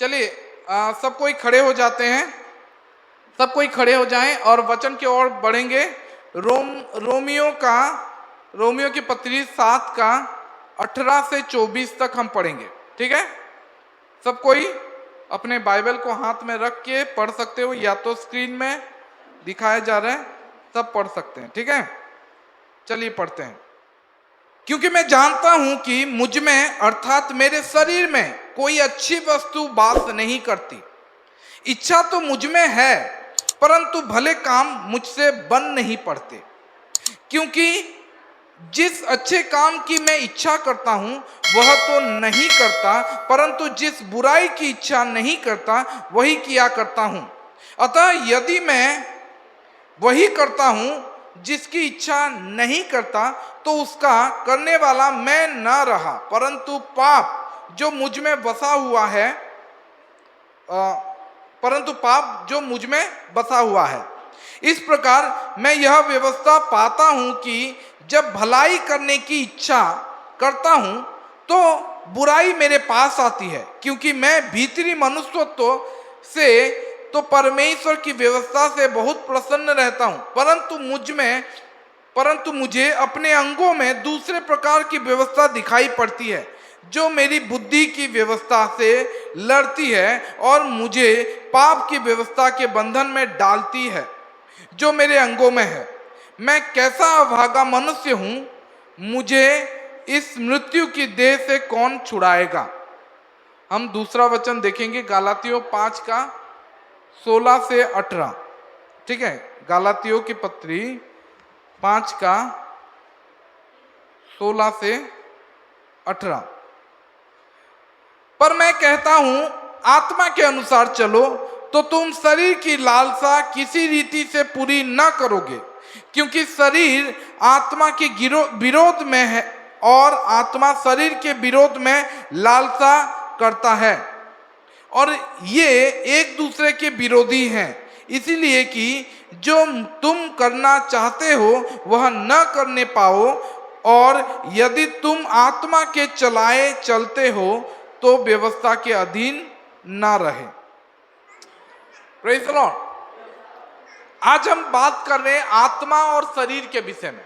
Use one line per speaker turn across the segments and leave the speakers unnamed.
चलिए सब कोई खड़े हो जाते हैं, सब कोई खड़े हो जाएं और वचन की ओर बढ़ेंगे। रोमियो की पत्री 7 का 18 से 24 तक हम पढ़ेंगे। ठीक है, सब कोई अपने बाइबल को हाथ में रख के पढ़ सकते हो, या तो स्क्रीन में दिखाया जा रहा है, सब पढ़ सकते हैं। ठीक है, चलिए पढ़ते हैं। क्योंकि मैं जानता हूं कि मुझ में अर्थात मेरे शरीर में कोई अच्छी वस्तु वास नहीं करती। इच्छा तो मुझ में है, परंतु भले काम मुझसे बन नहीं पड़ते। क्योंकि जिस अच्छे काम की मैं इच्छा करता हूं वह तो नहीं करता, परंतु जिस बुराई की इच्छा नहीं करता वही किया करता हूं। अतः यदि मैं वही करता हूं जिसकी इच्छा नहीं करता, तो उसका करने वाला मैं न रहा, परंतु पाप जो मुझ में बसा हुआ है। इस प्रकार मैं यह व्यवस्था पाता हूं कि जब भलाई करने की इच्छा करता हूं तो बुराई मेरे पास आती है। क्योंकि मैं भीतरी मनुष्यत्व से तो परमेश्वर की व्यवस्था से बहुत प्रसन्न रहता हूं, परंतु मुझे अपने अंगों में दूसरे प्रकार की व्यवस्था दिखाई पड़ती है, जो मेरी बुद्धि की व्यवस्था से लड़ती है और मुझे पाप की व्यवस्था के बंधन में डालती है, जो मेरे अंगों में है। मैं कैसा अभागा मनुष्य हूं, मुझे इस मृत्यु की देह से कौन छुड़ाएगा। हम दूसरा वचन देखेंगे, गलातियों 5 का 16 से 18। ठीक है, गलातियों की पत्री 5 का 16 से 18। पर मैं कहता हूं आत्मा के अनुसार चलो, तो तुम शरीर की लालसा किसी रीति से पूरी न करोगे। क्योंकि शरीर आत्मा के विरोध में है और आत्मा शरीर के विरोध में लालसा करता है, और ये एक दूसरे के विरोधी हैं, इसीलिए कि जो तुम करना चाहते हो वह न करने पाओ। और यदि तुम आत्मा के चलाए चलते हो तो व्यवस्था के अधीन ना रहे। Praise the Lord. आज हम बात कर रहे हैं आत्मा और शरीर के विषय में।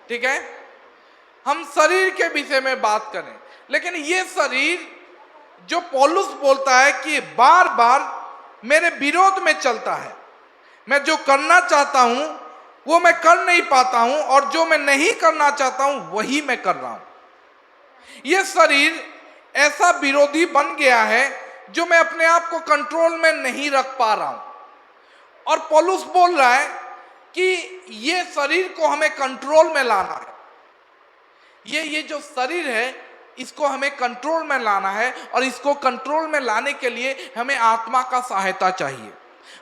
ठीक है, हम शरीर के विषय में बात करें, लेकिन ये शरीर जो पौलुस बोलता है कि बार बार मेरे विरोध में चलता है, मैं जो करना चाहता हूं वो मैं कर नहीं पाता हूं, और जो मैं नहीं करना चाहता हूं वही मैं कर रहा हूं। यह शरीर ऐसा विरोधी बन गया है जो मैं अपने आप को कंट्रोल में नहीं रख पा रहा हूं, और पौलुस बोल रहा है कि ये शरीर को हमें कंट्रोल में लाना है। ये जो शरीर है इसको हमें कंट्रोल में लाना है, और इसको कंट्रोल में लाने के लिए हमें आत्मा का सहायता चाहिए,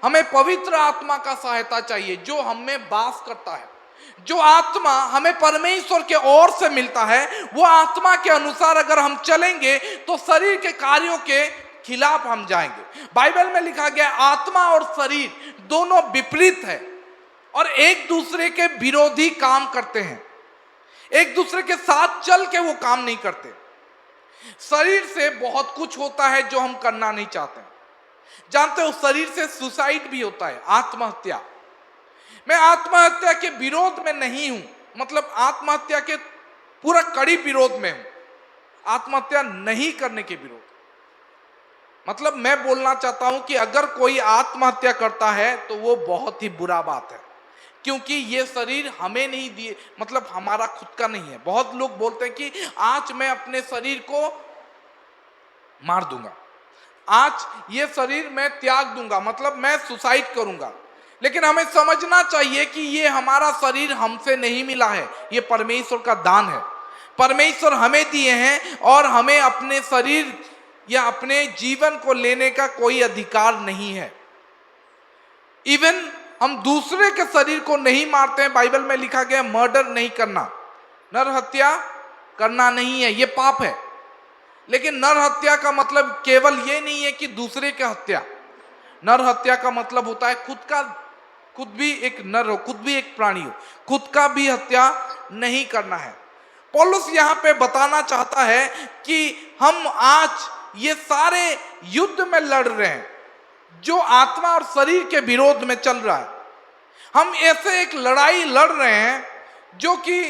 हमें पवित्र आत्मा का सहायता चाहिए जो हम में वास करता है। जो आत्मा हमें परमेश्वर के ओर से मिलता है, वो आत्मा के अनुसार अगर हम चलेंगे तो शरीर के कार्यों के खिलाफ हम जाएंगे। बाइबल में लिखा गया आत्मा और शरीर दोनों विपरीत है और एक दूसरे के विरोधी काम करते हैं, एक दूसरे के साथ चल के वो काम नहीं करते। शरीर से बहुत कुछ होता है जो हम करना नहीं चाहते। जानते हो, शरीर से सुसाइड भी होता है, आत्महत्या। मैं आत्महत्या के विरोध में नहीं हूं, मतलब आत्महत्या के पूरा कड़ी विरोध में हूं, आत्महत्या नहीं करने के विरोध। मतलब मैं बोलना चाहता हूं कि अगर कोई आत्महत्या करता है तो वो बहुत ही बुरा बात है, क्योंकि ये शरीर हमें नहीं दिए, मतलब हमारा खुद का नहीं है। बहुत लोग बोलते हैं कि आज मैं अपने शरीर को मार दूंगा, आज ये शरीर मैं त्याग दूंगा, मतलब मैं सुसाइड करूंगा। लेकिन हमें समझना चाहिए कि ये हमारा शरीर हमसे नहीं मिला है, ये परमेश्वर का दान है। परमेश्वर हमें दिए हैं और हमें अपने शरीर या अपने जीवन को लेने का कोई अधिकार नहीं है। इवन हम दूसरे के शरीर को नहीं मारते हैं। बाइबल में लिखा गया मर्डर नहीं करना, नर हत्या करना नहीं है, ये पाप है। लेकिन नर हत्या का मतलब केवल ये नहीं है कि दूसरे की हत्या। नर हत्या का मतलब होता है खुद भी एक नर हो, खुद भी एक प्राणी हो, खुद का भी हत्या नहीं करना है। पौलुस यहाँ पे बताना चाहता है कि हम आज ये सारे युद्ध में लड़ रहे हैं जो आत्मा और शरीर के विरोध में चल रहा है। हम ऐसे एक लड़ाई लड़ रहे हैं जो कि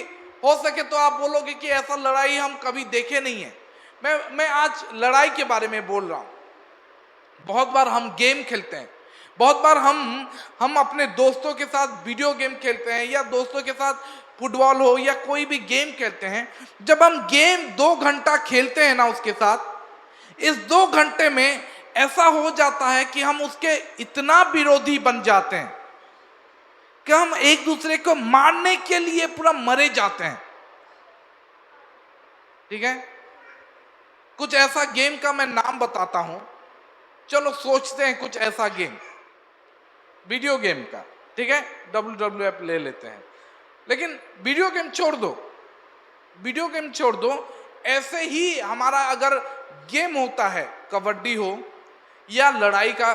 हो सके तो आप बोलोगे कि ऐसा लड़ाई हम कभी देखे नहीं है। मैं आज लड़ाई के बारे में बोल रहा हूं। बहुत बार हम गेम खेलते हैं, बहुत बार हम अपने दोस्तों के साथ वीडियो गेम खेलते हैं या दोस्तों के साथ फुटबॉल हो या कोई भी गेम खेलते हैं। जब हम गेम 2 घंटा खेलते हैं ना उसके साथ, इस 2 घंटे में ऐसा हो जाता है कि हम उसके इतना विरोधी बन जाते हैं कि हम एक दूसरे को मारने के लिए पूरा मरे जाते हैं। ठीक है, कुछ ऐसा गेम का मैं नाम बताता हूं। चलो सोचते हैं कुछ ऐसा गेम, वीडियो गेम का। ठीक है, WWF ले लेते हैं, लेकिन वीडियो गेम छोड़ दो, वीडियो गेम छोड़ दो। ऐसे ही हमारा अगर गेम होता है, कबड्डी हो या लड़ाई का,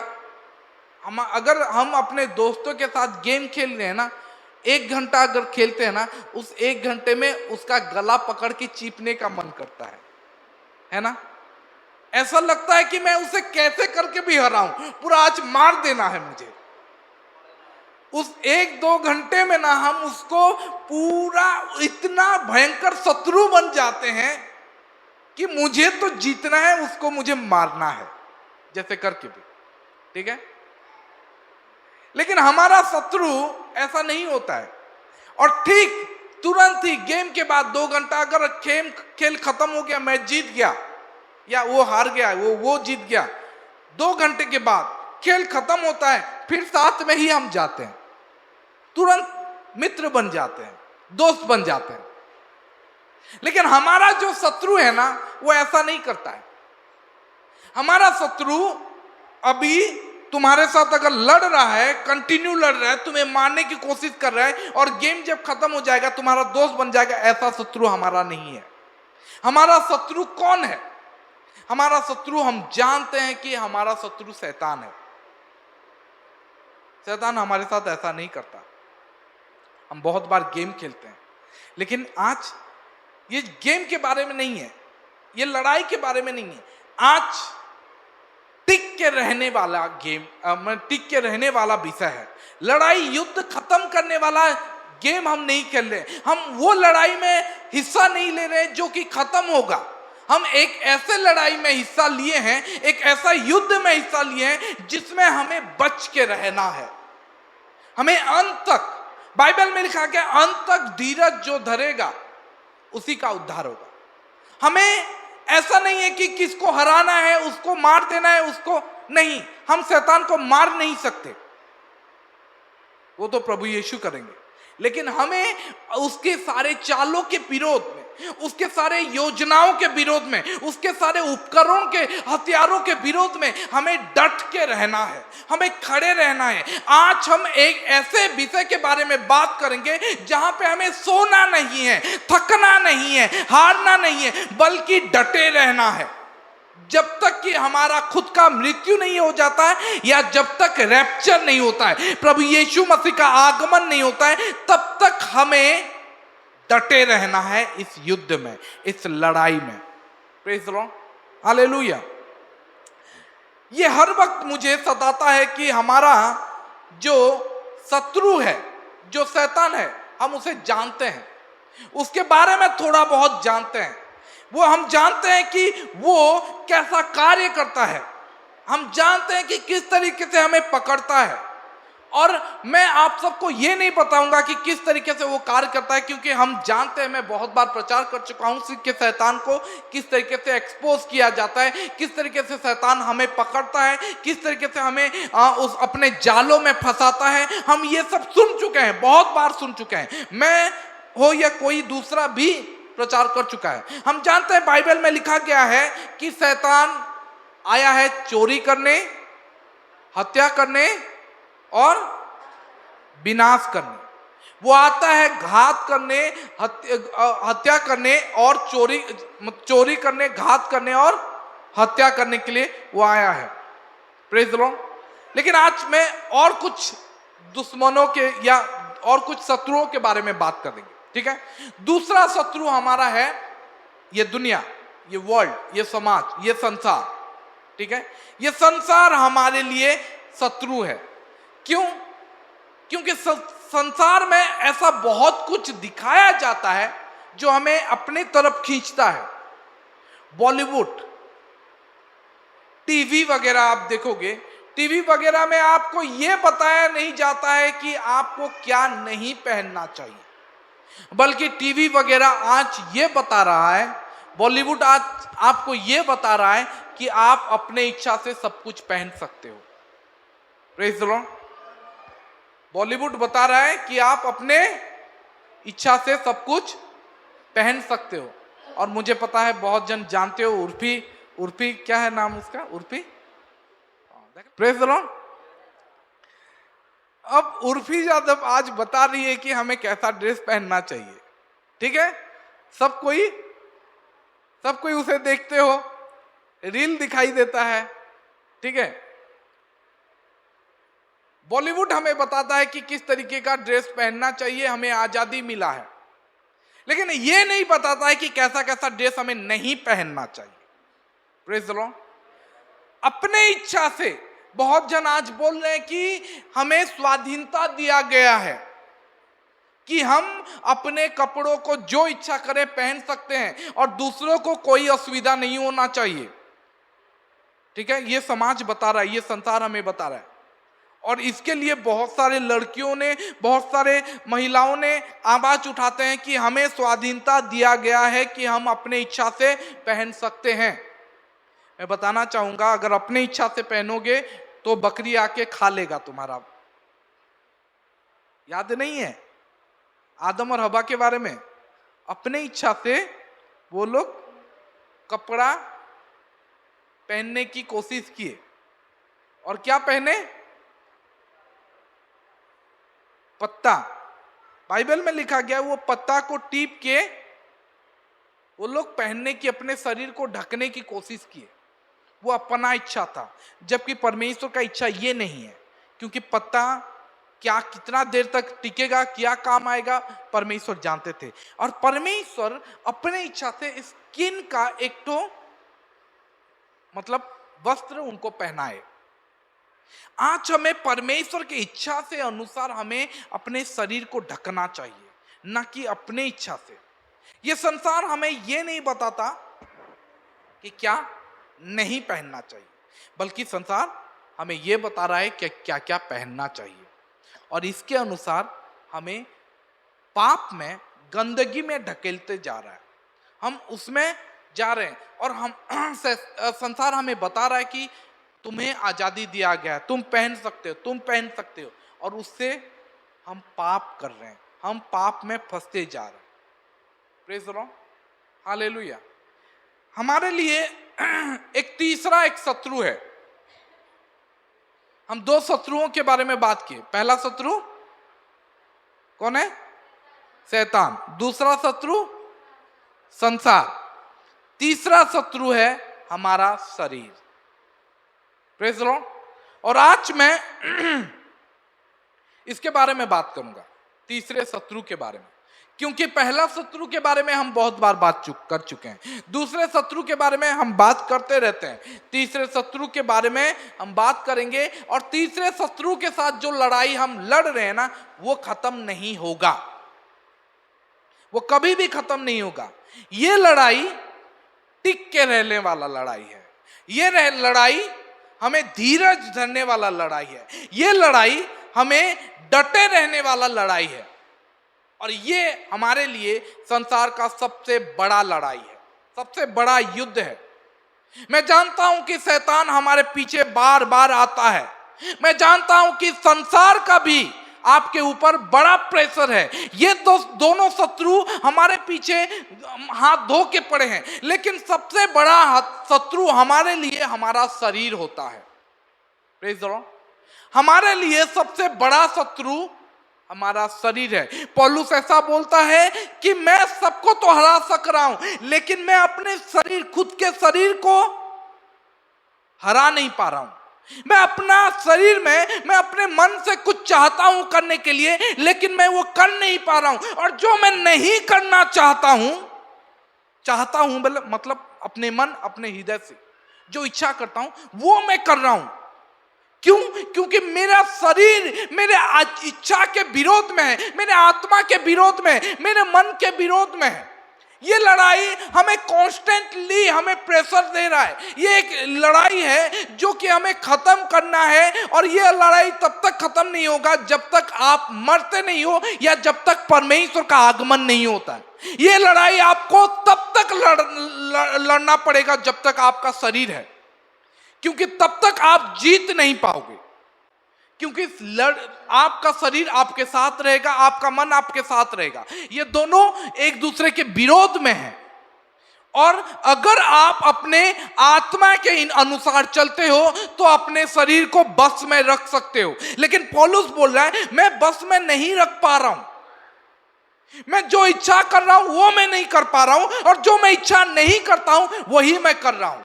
अगर हम अपने दोस्तों के साथ गेम खेल रहे हैं ना, 1 घंटा अगर खेलते हैं ना, उस 1 घंटे में उसका गला पकड़ के चीपने का मन करता है ना। ऐसा लगता है कि मैं उसे कैसे करके भी हराऊं, पूरा आज मार देना है मुझे। उस 1-2 घंटे में ना हम उसको पूरा इतना भयंकर शत्रु बन जाते हैं कि मुझे तो जीतना है, उसको मुझे मारना है, जैसे करके भी। ठीक है, लेकिन हमारा शत्रु ऐसा नहीं होता है। और ठीक तुरंत ही गेम के बाद 2 घंटा अगर खेल खत्म हो गया, मैच जीत गया या वो हार गया, वो जीत गया, 2 घंटे के बाद खेल खत्म होता है, फिर साथ में ही हम जाते हैं, तुरंत मित्र बन जाते हैं, दोस्त बन जाते हैं। लेकिन हमारा जो शत्रु है ना, वो ऐसा नहीं करता है। हमारा शत्रु अभी तुम्हारे साथ अगर लड़ रहा है, कंटिन्यू लड़ रहा है, तुम्हें मारने की कोशिश कर रहा है, और गेम जब खत्म हो जाएगा तुम्हारा दोस्त बन जाएगा, ऐसा शत्रु हमारा नहीं है। हमारा शत्रु कौन है? हमारा शत्रु, हम जानते हैं कि हमारा शत्रु शैतान है। शैतान हमारे साथ ऐसा नहीं करता। हम बहुत बार गेम खेलते हैं, लेकिन आज ये गेम के बारे में नहीं है, ये लड़ाई के बारे में नहीं है। आज टिक के रहने वाला गेम, टिक के रहने वाला विषय है। लड़ाई युद्ध खत्म करने वाला गेम हम नहीं खेल रहे। हम वो लड़ाई में हिस्सा नहीं ले रहे जो कि खत्म होगा। हम एक ऐसे लड़ाई में हिस्सा लिए हैं, एक ऐसा युद्ध में हिस्सा लिए हैं जिसमें हमें बच के रहना है। हमें अंत तक, बाइबल में लिखा गया, अंत तक धीरज जो धरेगा उसी का उद्धार होगा। हमें ऐसा नहीं है कि किसको हराना है, उसको मार देना है, उसको नहीं। हम शैतान को मार नहीं सकते, वो तो प्रभु यीशु करेंगे। लेकिन हमें उसके सारे चालों के विरोध में, उसके सारे योजनाओं के विरोध में, उसके सारे उपकरणों के, हथियारों के विरोध में हमें डट के रहना है, हमें खड़े रहना है। आज हम एक ऐसे विषय के बारे में बात करेंगे जहां पे हमें सोना नहीं है, थकना नहीं है, हारना नहीं है, बल्कि डटे रहना है। जब तक कि हमारा खुद का मृत्यु नहीं हो जाता है, या जब तक रैप्चर नहीं होता है, प्रभु यीशु मसीह का आगमन नहीं होता है, तब तक हमें डटे रहना है इस युद्ध में, इस लड़ाई में। Praise the Lord, hallelujah. ये हर वक्त मुझे सताता है कि हमारा जो शत्रु है, जो शैतान है, हम उसे जानते हैं, उसके बारे में थोड़ा बहुत जानते हैं। वो हम जानते हैं कि वो कैसा कार्य करता है, हम जानते हैं कि किस तरीके से हमें पकड़ता है। और मैं आप सबको ये नहीं बताऊंगा कि किस तरीके से वो कार्य करता है, क्योंकि हम जानते हैं, मैं बहुत बार प्रचार कर चुका हूं कि शैतान को किस तरीके से एक्सपोज किया जाता है, किस तरीके से शैतान हमें पकड़ता है, किस तरीके से हमें उस अपने जालों में फंसाता है। हम ये सब सुन चुके हैं, बहुत बार सुन चुके हैं। मैं हो या कोई दूसरा भी प्रचार कर चुका है। हम जानते हैं बाइबल में लिखा गया है कि शैतान आया है चोरी करने, हत्या करने और विनाश करने। वो आता है घात करने, हत्या करने और चोरी करने, घात करने और हत्या करने के लिए वो आया है। Praise the Lord. लेकिन आज मैं और कुछ दुश्मनों के या और कुछ शत्रुओं के बारे में बात करेंगे। ठीक है, दूसरा शत्रु हमारा है ये दुनिया, ये वर्ल्ड, ये समाज, ये संसार। ठीक है। ये संसार हमारे लिए शत्रु है। क्यों? क्योंकि संसार में ऐसा बहुत कुछ दिखाया जाता है जो हमें अपनी तरफ खींचता है। बॉलीवुड, टीवी वगैरह आप देखोगे, टीवी वगैरह में आपको यह बताया नहीं जाता है कि आपको क्या नहीं पहनना चाहिए, बल्कि टीवी वगैरह आज ये बता रहा है, बॉलीवुड आज आपको ये बता रहा है कि आप अपने इच्छा से सब कुछ पहन सकते हो। Praise the Lord. बॉलीवुड बता रहा है कि आप अपने इच्छा से सब कुछ पहन सकते हो। और मुझे पता है बहुत जन जानते हो, उर्फी क्या है नाम उसका, उर्फी। Praise the Lord. अब उर्फी यादव आज बता रही है कि हमें कैसा ड्रेस पहनना चाहिए। ठीक है, सब कोई उसे देखते हो, रील दिखाई देता है। ठीक है, बॉलीवुड हमें बताता है कि किस तरीके का ड्रेस पहनना चाहिए, हमें आजादी मिला है, लेकिन ये नहीं बताता है कि कैसा कैसा ड्रेस हमें नहीं पहनना चाहिए। Praise the Lord. अपने इच्छा से बहुत जन आज बोल रहे हैं कि हमें स्वाधीनता दिया गया है कि हम अपने कपड़ों को जो इच्छा करें पहन सकते हैं और दूसरों को कोई असुविधा नहीं होना चाहिए। ठीक है, ये समाज बता रहा है, ये संसार हमें बता रहा है। और इसके लिए बहुत सारे लड़कियों ने, बहुत सारे महिलाओं ने आवाज उठाते हैं कि हमें स्वाधीनता दिया गया है कि हम अपने इच्छा से पहन सकते हैं। मैं बताना चाहूंगा, अगर अपने इच्छा से पहनोगे तो बकरी आके खा लेगा तुम्हारा। याद नहीं है आदम और हवा के बारे में? अपने इच्छा से वो लोग कपड़ा पहनने की कोशिश किए, और क्या पहने? पत्ता। बाइबल में लिखा गया वो पत्ता को टीप के वो लोग पहनने की, अपने शरीर को ढकने की कोशिश किए। वो अपना इच्छा था, जबकि परमेश्वर का इच्छा ये नहीं है, क्योंकि पत्ता क्या कितना देर तक टिकेगा, क्या काम आएगा, परमेश्वर जानते थे। और परमेश्वर अपने इच्छा से स्किन का एक तो मतलब वस्त्र उनको पहनाए। आज हमें परमेश्वर की इच्छा से अनुसार हमें अपने शरीर को ढकना चाहिए, न कि अपने इच्छा से। यह संसार हमें यह नहीं बताता कि क्या नहीं पहनना चाहिए, बल्कि संसार हमें यह बता रहा है कि क्या क्या पहनना चाहिए। और इसके अनुसार हमें पाप में, गंदगी में ढकेलते जा रहा है, हम उसमें जा रहे हैं। और हम संसार हमें बता रहा है कि तुम्हें आजादी दिया गया है, तुम पहन सकते हो, तुम पहन सकते हो, और उससे हम पाप कर रहे हैं, हम पाप में फंसते जा रहे हैं। Praise the Lord, hallelujah. हमारे लिए एक तीसरा एक शत्रु है। हम दो शत्रुओं के बारे में बात की। पहला शत्रु कौन है? शैतान। दूसरा शत्रु संसार। तीसरा शत्रु है हमारा शरीर। Praise the Lord. और आज मैं इसके बारे में बात करूंगा, तीसरे शत्रु के बारे में, क्योंकि पहला शत्रु के बारे में हम बहुत बार बात कर चुके हैं, दूसरे शत्रु के बारे में हम बात करते रहते हैं, तीसरे शत्रु के बारे में हम बात करेंगे। और तीसरे शत्रु के साथ जो लड़ाई हम लड़ रहे हैं ना, वो खत्म नहीं होगा, वो कभी भी खत्म नहीं होगा। ये लड़ाई टिक के रहने वाला लड़ाई है, ये लड़ाई हमें धीरज धरने वाला लड़ाई है, ये लड़ाई हमें डटे रहने वाला लड़ाई है। और ये हमारे लिए संसार का सबसे बड़ा लड़ाई है, सबसे बड़ा युद्ध है। मैं जानता हूं कि शैतान हमारे पीछे बार बार आता है, मैं जानता हूं कि संसार का भी आपके ऊपर बड़ा प्रेशर है। ये दोनों शत्रु हमारे पीछे हाथ धो के पड़े हैं, लेकिन सबसे बड़ा शत्रु हमारे लिए हमारा शरीर होता है। Praise the Lord. हमारे लिए सबसे बड़ा शत्रु हमारा शरीर है। पौलुस ऐसा बोलता है कि मैं सबको तो हरा सक रहा हूं, लेकिन मैं अपने शरीर, खुद के शरीर को हरा नहीं पा रहा हूं। मैं अपना शरीर में, मैं अपने मन से कुछ चाहता हूं करने के लिए, लेकिन मैं वो कर नहीं पा रहा हूं। और जो मैं नहीं करना चाहता हूं मतलब अपने मन, अपने हृदय से जो इच्छा करता हूं वो मैं कर रहा हूं। क्यों? क्योंकि मेरा शरीर मेरे इच्छा के विरोध में है, मेरे आत्मा के विरोध में है, मेरे मन के विरोध में है। ये लड़ाई हमें कॉन्स्टेंटली हमें प्रेशर दे रहा है। ये एक लड़ाई है जो कि हमें खत्म करना है, और ये लड़ाई तब तक खत्म नहीं होगा जब तक आप मरते नहीं हो या जब तक परमेश्वर का आगमन नहीं होता है। ये लड़ाई आपको तब तक लड़ना पड़ेगा जब तक आपका शरीर है, क्योंकि तब तक आप जीत नहीं पाओगे। क्योंकि आपका शरीर आपके साथ रहेगा, आपका मन आपके साथ रहेगा, ये दोनों एक दूसरे के विरोध में हैं। और अगर आप अपने आत्मा के इन अनुसार चलते हो तो अपने शरीर को बस में रख सकते हो। लेकिन पौलुस बोल रहा है मैं बस में नहीं रख पा रहा हूं, मैं जो इच्छा कर रहा हूं वो मैं नहीं कर पा रहा हूं, और जो मैं इच्छा नहीं करता हूं वही मैं कर रहा हूं।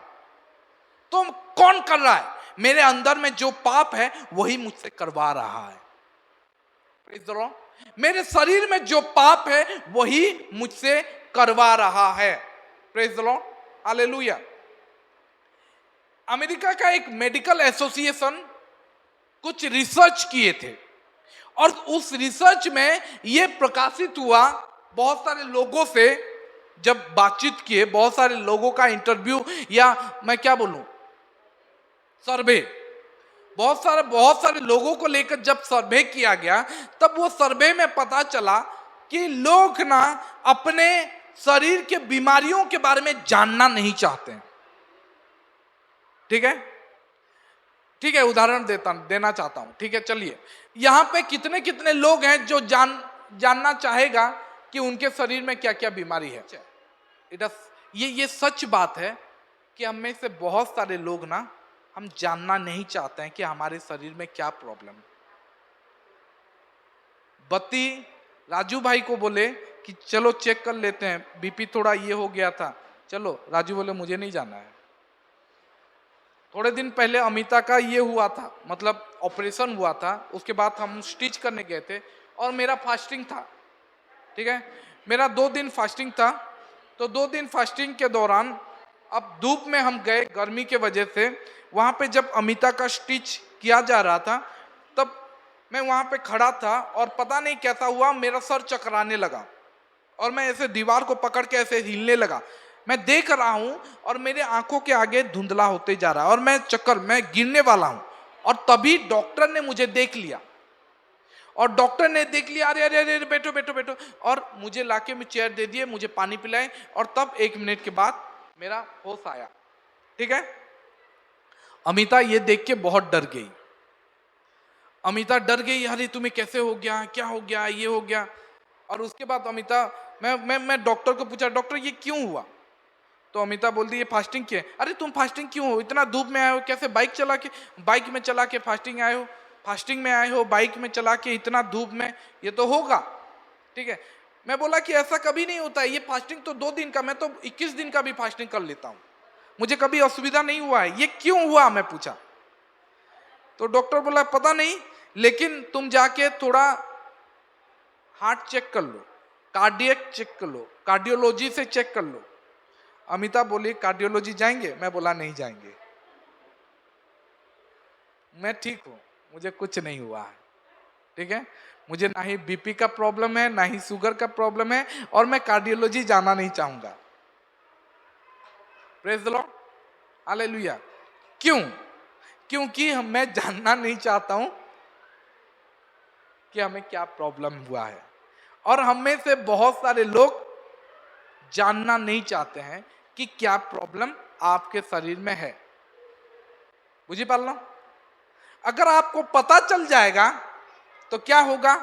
तो कौन कर रहा है? मेरे अंदर में जो पाप है वही मुझसे करवा रहा है। मेरे शरीर में जो पाप है वही मुझसे करवा रहा है। Praise the Lord, hallelujah. America का एक मेडिकल एसोसिएशन कुछ रिसर्च किए थे, और उस रिसर्च में यह प्रकाशित हुआ, बहुत सारे लोगों से जब बातचीत किए, बहुत सारे लोगों का इंटरव्यू, या मैं क्या बोलूं, सर्वे, बहुत सारे लोगों को लेकर जब सर्वे किया गया, तब वो सर्वे में पता चला कि लोग ना अपने शरीर के बीमारियों के बारे में जानना नहीं चाहते हैं। ठीक है, उदाहरण देना चाहता हूं। ठीक है, चलिए, यहां पे कितने कितने लोग हैं जो जानना चाहेगा कि उनके शरीर में क्या क्या बीमारी है। ये सच बात है कि हम में से बहुत सारे लोग ना हम जानना नहीं चाहते हैं कि हमारे शरीर में क्या प्रॉब्लम है। बत्ती राजू भाई को बोले कि चलो चेक कर लेते हैं, बीपी थोड़ा ये हो गया था, चलो। राजू बोले मुझे नहीं जाना है। थोड़े दिन पहले अमिता का ये हुआ था, मतलब ऑपरेशन हुआ था, उसके बाद हम स्टिच करने गए थे और मेरा फास्टिंग था। ठीक है, मेरा 2 दिन फास्टिंग था। तो 2 दिन फास्टिंग के दौरान अब धूप में हम गए गर्मी के वजह से। वहां पे जब अमिता का स्टिच किया जा रहा था तब मैं वहां पे खड़ा था, और पता नहीं कैसा हुआ मेरा सर चकराने लगा और मैं ऐसे दीवार को पकड़ के ऐसे हिलने लगा। मैं देख रहा हूं और मेरे आंखों के आगे धुंधला होते जा रहा है और मैं गिरने वाला हूं। और तभी डॉक्टर ने मुझे देख लिया, अरे अरे अरे बैठो बैठो बैठो, और मुझे लाके में चेयर दे दिए, मुझे पानी पिलाए, और तब 1 मिनट के बाद मेरा होश आया। ठीक है, अमिता ये देख के बहुत डर गई। अरे तुम्हें कैसे हो गया, क्या हो गया, ये हो गया। और उसके बाद अमिता, मैं डॉक्टर को पूछा, डॉक्टर ये क्यों हुआ? तो अमिता बोलती, ये फास्टिंग किया। अरे तुम फास्टिंग क्यों हो? इतना धूप में आए हो, कैसे बाइक में चला के फास्टिंग में आए हो, बाइक में चला के इतना धूप में, ये तो होगा। ठीक है, मैं बोला कि ऐसा कभी नहीं होता है, ये फास्टिंग तो 2 दिन का, मैं तो 21 दिन का भी फास्टिंग कर लेता हूं, मुझे कभी असुविधा नहीं हुआ है, ये क्यों हुआ? मैं पूछा। तो डॉक्टर बोला पता नहीं, लेकिन तुम जाके थोड़ा हार्ट चेक कर लो, कार्डियक चेक कर लो, कार्डियोलॉजी से चेक कर लो। अमिता बोली कार्डियोलॉजी जाएंगे? मैं बोला नहीं जाएंगे, मैं ठीक हूं, मुझे कुछ नहीं हुआ है। ठीक है, मुझे ना ही बीपी का प्रॉब्लम है, ना ही शुगर का प्रॉब्लम है, और मैं कार्डियोलॉजी जाना नहीं चाहूंगा। Praise the Lord, hallelujah. क्यों? क्योंकि मैं जानना नहीं चाहता हूं कि हमें क्या प्रॉब्लम हुआ है। और हम में से बहुत सारे लोग जानना नहीं चाहते हैं कि क्या प्रॉब्लम आपके शरीर में है। बुझी पाल लो? अगर आपको पता चल जाएगा तो क्या होगा?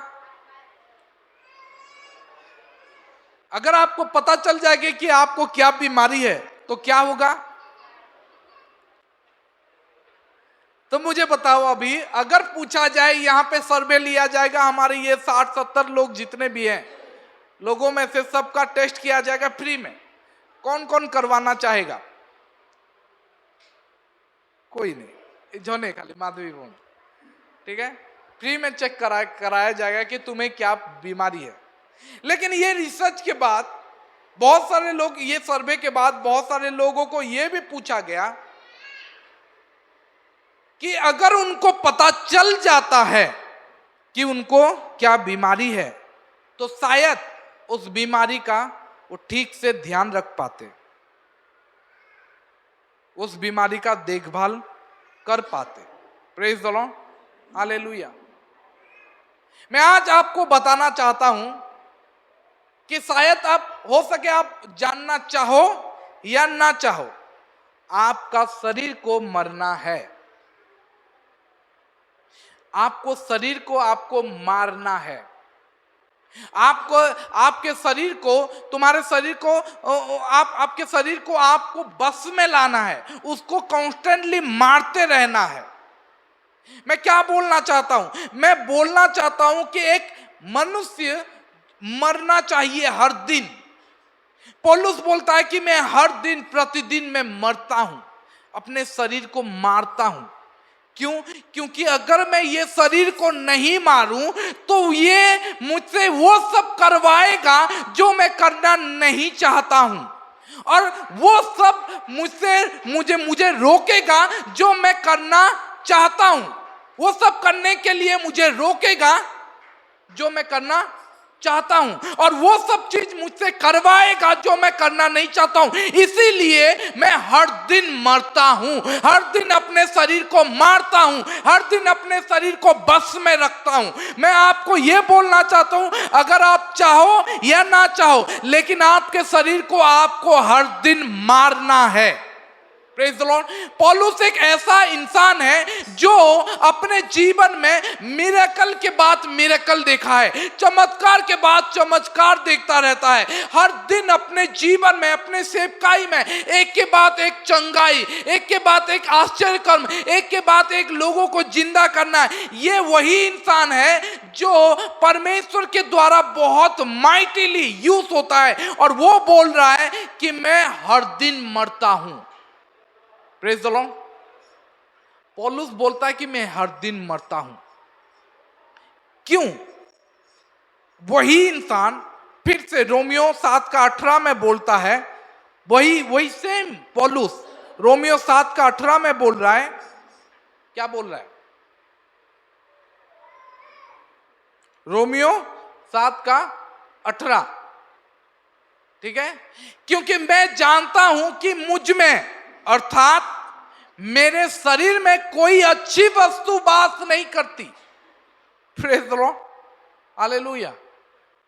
अगर आपको पता चल जाएगा कि आपको क्या बीमारी है तो क्या होगा? तो मुझे बताओ, अभी अगर पूछा जाए, यहां पे सर्वे लिया जाएगा, हमारे ये 60-70 लोग जितने भी हैं, लोगों में से सबका टेस्ट किया जाएगा फ्री में। कौन कौन करवाना चाहेगा? कोई नहीं, जोने खाली माधवी बोल। ठीक है, फ्री में चेक कराया जाएगा कि तुम्हें क्या बीमारी है। लेकिन ये रिसर्च के बाद बहुत सारे लोग, ये सर्वे के बाद बहुत सारे लोगों को ये भी पूछा गया कि अगर उनको पता चल जाता है कि उनको क्या बीमारी है, तो शायद उस बीमारी का वो ठीक से ध्यान रख पाते, उस बीमारी का देखभाल कर पाते। Praise the Lord, hallelujah. मैं आज आपको बताना चाहता हूं कि शायद आप हो सके आप जानना चाहो या ना चाहो, आपका शरीर को मरना है, आपको शरीर को आपको मारना है, आपको आपके शरीर को तुम्हारे शरीर को आपके शरीर को आपको बस में लाना है, उसको कॉन्स्टेंटली मारते रहना है। मैं क्या बोलना चाहता हूं? मैं बोलना चाहता हूं कि एक मनुष्य मरना चाहिए हर दिन। पौलुस बोलता है कि मैं हर दिन प्रतिदिन में मरता हूं, अपने शरीर को मारता हूं। क्यों? क्योंकि अगर मैं ये शरीर को नहीं मारूं तो ये मुझसे वो सब करवाएगा जो मैं करना नहीं चाहता हूं, और वो सब मुझे रोकेगा जो मैं करना चाहता हूं। वो सब करने के लिए मुझे रोकेगा जो मैं करना चाहता हूं, और वो सब चीज मुझसे करवाएगा जो मैं करना नहीं चाहता हूं। इसीलिए मैं हर दिन मरता हूं, हर दिन अपने शरीर को मारता हूं, हर दिन अपने शरीर को बस में रखता हूं। मैं आपको यह बोलना चाहता हूं, अगर आप चाहो या ना चाहो, लेकिन आपके शरीर को आपको हर दिन मारना है। Praise the Lord. पौलुस एक ऐसा इंसान है जो अपने जीवन में मिरेकल के बाद मिरेकल देखा है, चमत्कार के बाद चमत्कार देखता रहता है। हर दिन अपने जीवन में, अपने सेवकाई में एक के बाद एक चंगाई, एक के बाद एक आश्चर्य कर्म, एक के बाद एक लोगों को जिंदा करना है। ये वही इंसान है जो परमेश्वर के द्वारा बहुत माइटिली यूज होता है, और वो बोल रहा है कि मैं हर दिन मरता हूं। Praise the Lord. पौलुस बोलता है कि मैं हर दिन मरता हूं। क्यों? वही इंसान फिर से रोमियो 7:18 में बोलता है, वही सेम पौलुस रोमियो 7:18 में बोल रहा है। क्या बोल रहा है? रोमियो 7:18, ठीक है। क्योंकि मैं जानता हूं कि मुझ में, अर्थात मेरे शरीर में कोई अच्छी वस्तु वास नहीं करती। Praise the Lord, hallelujah.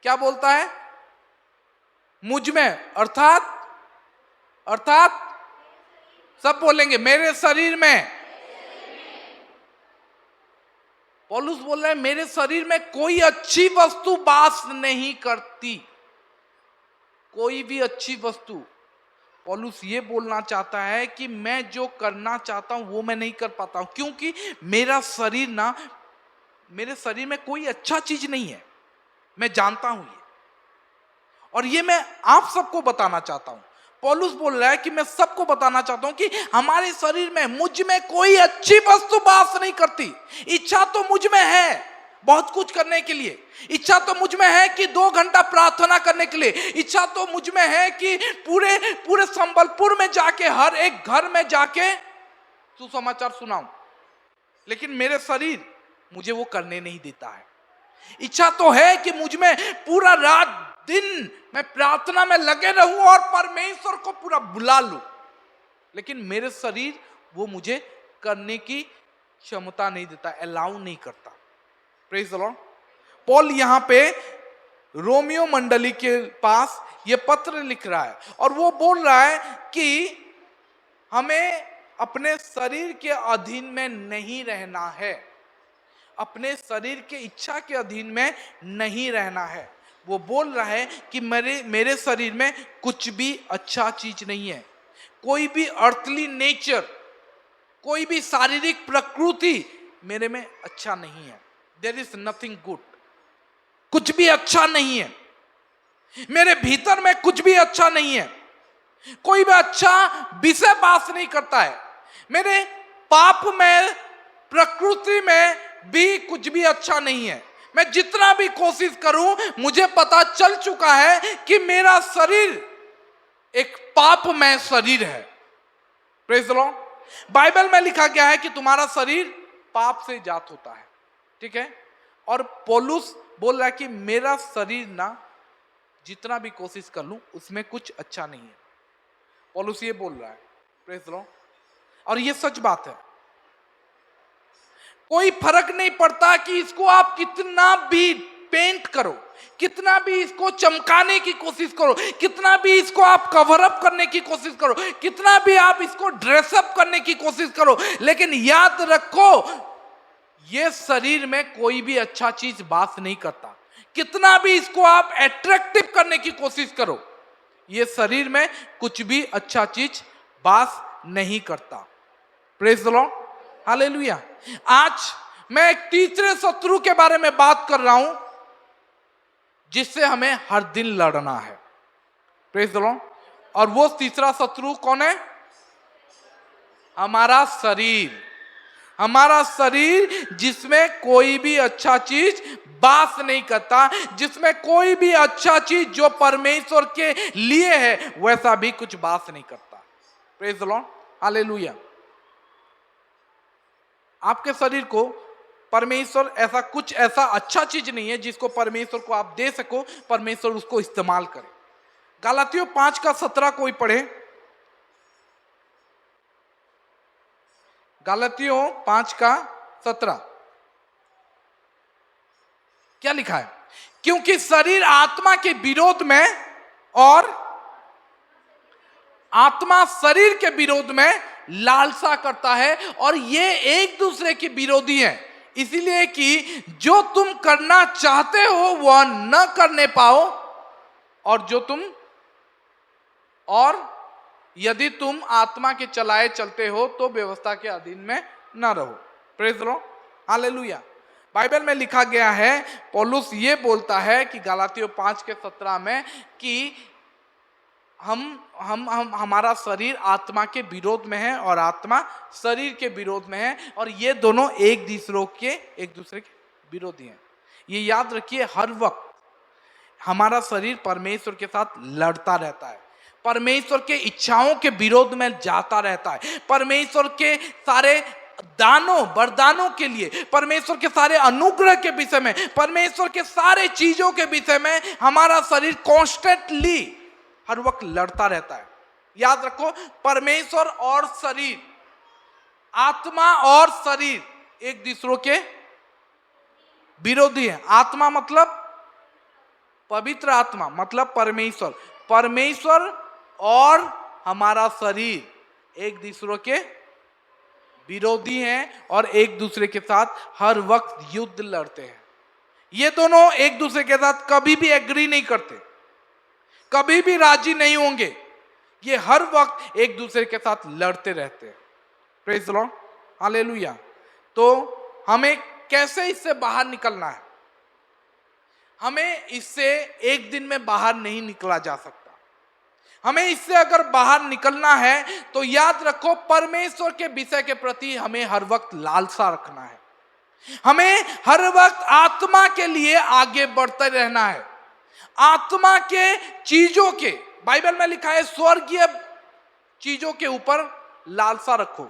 क्या बोलता है? मुझ में, अर्थात सब बोलेंगे मेरे शरीर में। पौलुस बोल रहे हैं मेरे शरीर में कोई अच्छी वस्तु वास नहीं करती, कोई भी अच्छी वस्तु। पौलुस ये बोलना चाहता है कि मैं जो करना चाहता हूं वो मैं नहीं कर पाता हूं, क्योंकि मेरे शरीर में कोई अच्छा चीज नहीं है। मैं जानता हूं ये, और ये मैं आप सबको बताना चाहता हूं। पौलुस बोल रहा है कि मैं सबको बताना चाहता हूं कि हमारे शरीर में, मुझ में कोई अच्छी वस्तु वास नहीं करती। इच्छा तो मुझ में है बहुत कुछ करने के लिए, इच्छा तो मुझ में है कि 2 घंटा प्रार्थना करने के लिए, इच्छा तो मुझ में है कि पूरे संबलपुर में जाके हर एक घर में जाके सुसमाचार सुनाऊं, लेकिन मेरे शरीर मुझे वो करने नहीं देता है। इच्छा तो है कि मुझ में पूरा रात दिन मैं प्रार्थना में लगे रहूं और परमेश्वर को पूरा बुला लूं, लेकिन मेरे शरीर वो मुझे करने की क्षमता नहीं देता, अलाउ नहीं करता। Praise the Lord. पॉल यहां पे रोमियो मंडली के पास ये पत्र लिख रहा है, और वो बोल रहा है कि हमें अपने शरीर के अधीन में नहीं रहना है, अपने शरीर के इच्छा के अधीन में नहीं रहना है। वो बोल रहा है कि मेरे शरीर में कुछ भी अच्छा चीज नहीं है, कोई भी अर्थली नेचर, कोई भी शारीरिक प्रकृति मेरे में अच्छा नहीं है। देयर इज नथिंग गुड, कुछ भी अच्छा नहीं है मेरे भीतर में, कुछ भी अच्छा नहीं है, कोई भी अच्छा विषय वास नहीं करता है। मेरे पाप में, प्रकृति में भी कुछ भी अच्छा नहीं है। मैं जितना भी कोशिश करूं, मुझे पता चल चुका है कि मेरा शरीर एक पापमय शरीर है। Praise the Lord. बाइबल में लिखा गया है कि तुम्हारा शरीर पाप से जात होता है, ठीक है। और पौलुस बोल रहा है कि मेरा शरीर ना जितना भी कोशिश कर लूं उसमें कुछ अच्छा नहीं है। पौलुस ये बोल रहा है, प्रेज द लॉर्ड। और ये सच बात है। कोई फर्क नहीं पड़ता कि इसको आप कितना भी पेंट करो, कितना भी इसको चमकाने की कोशिश करो, कितना भी इसको आप कवर अप करने की कोशिश करो, कितना भी आप इसको ड्रेसअप करने की कोशिश करो, लेकिन याद रखो ये शरीर में कोई भी अच्छा चीज वास नहीं करता। कितना भी इसको आप अट्रैक्टिव करने की कोशिश करो, ये शरीर में कुछ भी अच्छा चीज वास नहीं करता। Praise the Lord, hallelujah. आज मैं एक तीसरे शत्रु के बारे में बात कर रहा हूं जिससे हमें हर दिन लड़ना है। Praise the Lord. और वो तीसरा शत्रु कौन है? हमारा शरीर। हमारा शरीर जिसमें कोई भी अच्छा चीज वास नहीं करता, जिसमें कोई भी अच्छा चीज जो परमेश्वर के लिए है वैसा भी कुछ वास नहीं करता। Praise the Lord, hallelujah. आपके शरीर को परमेश्वर ऐसा अच्छा चीज नहीं है जिसको परमेश्वर को आप दे सको, परमेश्वर उसको इस्तेमाल करे। गलातियों 5:17 कोई पढ़े। गलातियों 5:17 क्या लिखा है? क्योंकि शरीर आत्मा के विरोध में और आत्मा शरीर के विरोध में लालसा करता है, और ये एक दूसरे के विरोधी हैं, इसीलिए कि जो तुम करना चाहते हो वह न करने पाओ, और यदि तुम आत्मा के चलाए चलते हो तो व्यवस्था के अधीन में न रहो। Praise the Lord, hallelujah. Bible में लिखा गया है, पौलुस ये बोलता है कि गलातियों 5:17 में कि हमारा शरीर आत्मा के विरोध में है और आत्मा शरीर के विरोध में है, और ये दोनों एक दूसरे के विरोधी हैं। ये याद रखिए, हर वक्त हमारा शरीर परमेश्वर के साथ लड़ता रहता है, परमेश्वर के इच्छाओं के विरोध में जाता रहता है, परमेश्वर के सारे दानों वरदानों के लिए, परमेश्वर के सारे अनुग्रह के विषय में, परमेश्वर के सारे चीजों के विषय में हमारा शरीर कॉन्स्टेंटली हर वक्त लड़ता रहता है। याद रखो, परमेश्वर और शरीर, आत्मा और शरीर एक दूसरों के विरोधी हैं। आत्मा मतलब पवित्र आत्मा, मतलब परमेश्वर। परमेश्वर और हमारा शरीर एक दूसरे के विरोधी हैं और एक दूसरे के साथ हर वक्त युद्ध लड़ते हैं। ये दोनों एक दूसरे के साथ कभी भी एग्री नहीं करते, कभी भी राजी नहीं होंगे। ये हर वक्त एक दूसरे के साथ लड़ते रहते हैं। Praise the Lord, hallelujah. तो हमें कैसे इससे बाहर निकलना है? हमें इससे एक दिन में बाहर नहीं निकला जा सकता। हमें इससे अगर बाहर निकलना है तो याद रखो, परमेश्वर के विषय के प्रति हमें हर वक्त लालसा रखना है। हमें हर वक्त आत्मा के लिए आगे बढ़ते रहना है। आत्मा के चीजों के, बाइबल में लिखा है, स्वर्गीय चीजों के ऊपर लालसा रखो,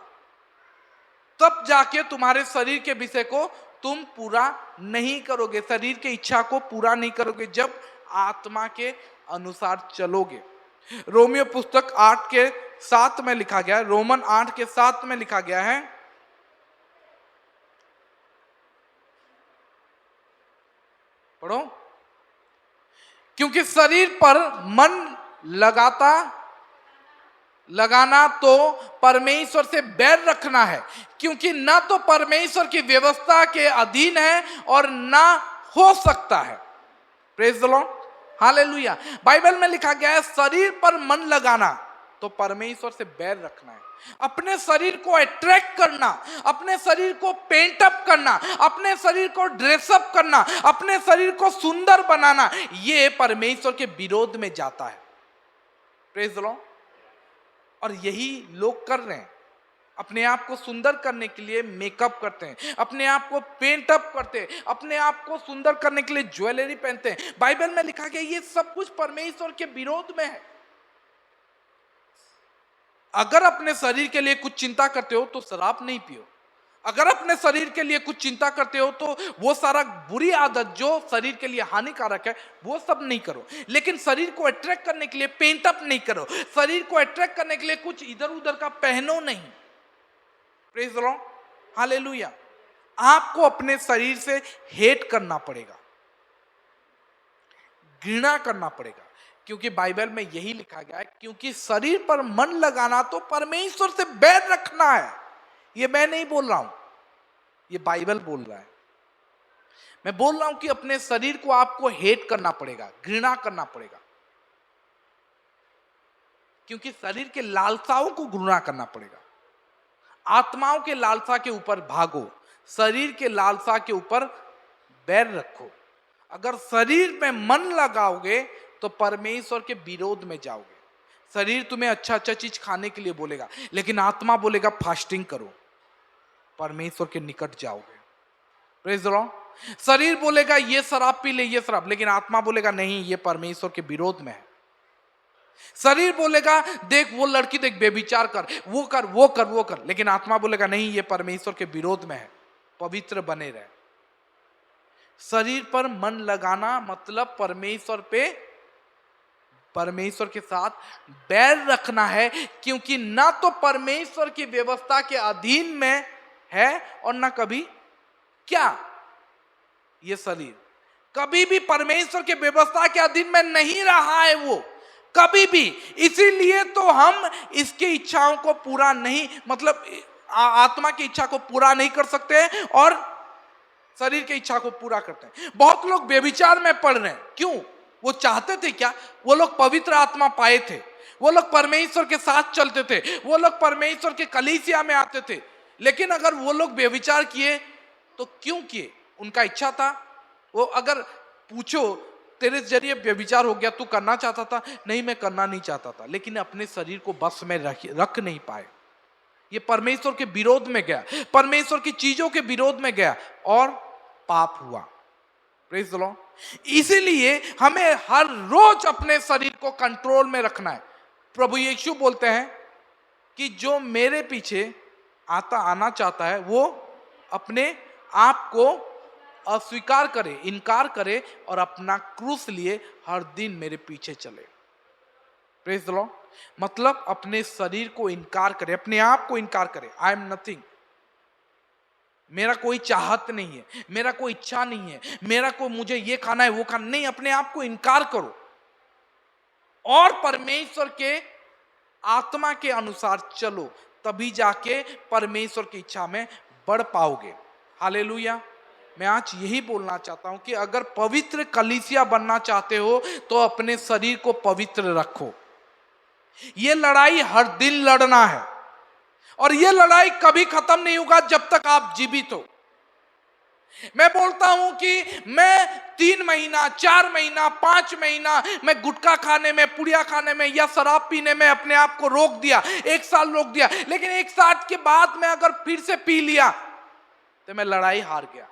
तब जाके तुम्हारे शरीर के विषय को तुम पूरा नहीं करोगे, शरीर की इच्छा को पूरा नहीं करोगे जब आत्मा के अनुसार चलोगे। रोमियो पुस्तक 8:7 में लिखा गया है, रोमन 8:7 में लिखा गया है, पढ़ो। क्योंकि शरीर पर मन लगाना तो परमेश्वर से बैर रखना है, क्योंकि ना तो परमेश्वर की व्यवस्था के अधीन है और ना हो सकता है। Praise the Lord, hallelujah. Bible में लिखा गया है, शरीर पर मन लगाना तो परमेश्वर से बैर रखना है। अपने शरीर को अट्रैक्ट करना, अपने शरीर को पेंट अप करना, अपने शरीर को ड्रेसअप करना, अपने शरीर को सुंदर बनाना, ये परमेश्वर के विरोध में जाता है। Praise the Lord. और यही लोग कर रहे हैं, अपने आप को सुंदर करने के लिए मेकअप करते हैं, अपने आप को पेंट अप करते हैं, अपने आप को सुंदर करने के लिए ज्वेलरी पहनते हैं। बाइबल में लिखा गया ये सब कुछ परमेश्वर के विरोध में है। अगर अपने शरीर के लिए कुछ चिंता करते हो तो शराब नहीं पियो। अगर अपने शरीर के लिए कुछ चिंता करते हो तो वो सारा बुरी आदत जो शरीर के लिए हानिकारक है वो सब नहीं करो। लेकिन शरीर को अट्रैक्ट करने के लिए पेंट अप नहीं करो, शरीर को अट्रैक्ट करने के लिए कुछ इधर उधर का पहनो नहीं। Praise the Lord, hallelujah. आपको अपने शरीर से हेट करना पड़ेगा, घृणा करना पड़ेगा, क्योंकि बाइबल में यही लिखा गया है, क्योंकि शरीर पर मन लगाना तो परमेश्वर से बैर रखना है। ये मैं नहीं बोल रहा हूं, ये बाइबल बोल रहा है। मैं बोल रहा हूं कि अपने शरीर को आपको हेट करना पड़ेगा, घृणा करना पड़ेगा, क्योंकि शरीर के लालसाओं को घृणा करना पड़ेगा। आत्माओं के लालसा के ऊपर भागो, शरीर के लालसा के ऊपर बैर रखो। अगर शरीर में मन लगाओगे तो परमेश्वर के विरोध में जाओगे। शरीर तुम्हें अच्छा अच्छा चीज खाने के लिए बोलेगा, लेकिन आत्मा बोलेगा फास्टिंग करो, परमेश्वर के निकट जाओगे। Praise the Lord. शरीर बोलेगा ये शराब पी ले, ये शराब, लेकिन आत्मा बोलेगा नहीं, ये परमेश्वर के विरोध में है। शरीर बोलेगा देख वो लड़की देख, बेविचार कर, वो कर वो कर वो कर, लेकिन आत्मा बोलेगा नहीं, ये परमेश्वर के विरोध में है, पवित्र बने रहे। शरीर पर मन लगाना मतलब परमेश्वर के साथ बैर रखना है, क्योंकि ना तो परमेश्वर की व्यवस्था के अधीन में है और ना कभी क्या ये शरीर कभी भी परमेश्वर के व्यवस्था के अधीन में नहीं रहा है, वो कभी भी। इसीलिए तो हम इसकी इच्छाओं को पूरा नहीं, मतलब आत्मा की इच्छा को पूरा नहीं कर सकते और शरीर की इच्छा को पूरा करते हैं। बहुत लोग व्यभिचार में पड़ रहे हैं, क्यों? वो चाहते थे क्या? वो लोग पवित्र आत्मा पाए थे, वो लोग परमेश्वर के साथ चलते थे, वो लोग परमेश्वर के कलीसिया में आते थे, लेकिन अगर वो लोग व्यभिचार किए तो क्यों किए? उनका इच्छा था। वो अगर पूछो तेरे जरिए व्यभिचार हो गया, तू करना चाहता था? नहीं, मैं करना नहीं चाहता था, लेकिन अपने शरीर को बस में रख नहीं पाए। ये परमेश्वर के विरोध में गया, परमेश्वर की चीजों के विरोध में गया और पाप हुआ। Praise the Lord. इसीलिए हमें हर रोज अपने शरीर को कंट्रोल में रखना है। प्रभु यीशु बोलते हैं कि जो मेरे पीछे आना चाहता है वो अपने आप को अस्वीकार करे, इनकार करे और अपना क्रूस लिए हर दिन मेरे पीछे चले। Praise the Lord. मतलब अपने शरीर को इनकार करे, अपने आप को इनकार करे। आई एम नथिंग, मेरा कोई चाहत नहीं है, मेरा कोई इच्छा नहीं है, मेरा को मुझे ये खाना है वो खाना नहीं। अपने आप को इनकार करो और परमेश्वर के आत्मा के अनुसार चलो, तभी जाके परमेश्वर की इच्छा में बढ़ पाओगे। हालेलुया। मैं आज यही बोलना चाहता हूं कि अगर पवित्र कलीसिया बनना चाहते हो तो अपने शरीर को पवित्र रखो। ये लड़ाई हर दिन लड़ना है और ये लड़ाई कभी खत्म नहीं होगा जब तक आप जीवित हो। मैं बोलता हूं कि मैं 3 महीना, 4 महीना, 5 महीना मैं गुटखा खाने में, पुड़िया खाने में या शराब पीने में अपने आप को रोक दिया, 1 साल रोक दिया, लेकिन 1 साल के बाद मैं अगर फिर से पी लिया तो मैं लड़ाई हार गया।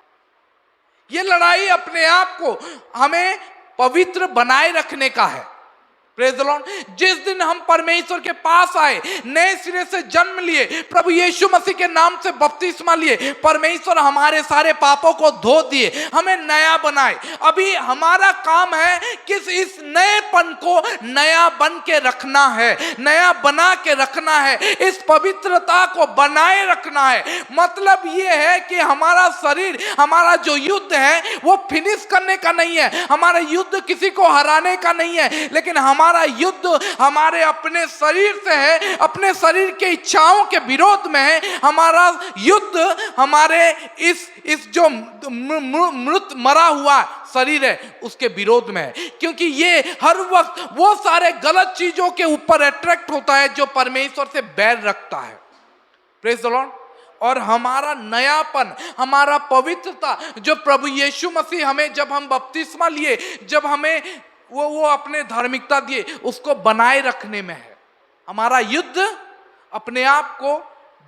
ये लड़ाई अपने आप को हमें पवित्र बनाए रखने का है। Praise the Lord. जिस दिन हम परमेश्वर के पास आए, नए सिरे से जन्म लिए, प्रभु यीशु मसीह के नाम से बपतिस्मा लिए, परमेश्वर हमारे सारे पापों को धो दिए, हमें नया बनाए। अभी हमारा काम है कि इस नएपन को नया बन के रखना है, नया बना के रखना है, इस पवित्रता को बनाए रखना है। मतलब ये है कि हमारा शरीर, हमारा जो युद्ध है वो फिनिश करने का नहीं है, हमारा युद्ध किसी को हराने का नहीं है, लेकिन हमारा युद्ध हमारे अपने शरीर से है, अपने शरीर के इच्छाओं के विरोध में है। हमारा युद्ध हमारे इस जो मरा हुआ शरीर है उसके विरोध में है, क्योंकि ये हर वक्त वो सारे गलत चीजों के ऊपर अट्रैक्ट होता है जो परमेश्वर से बैर रखता है। Praise the Lord. और हमारा नयापन, हमारा पवित्रता जो प्रभु यीशु मसीह हमें, जब हम बपतिस्मा लिए, जब हमें वो अपने धार्मिकता दिए, उसको बनाए रखने में है। हमारा युद्ध अपने आप को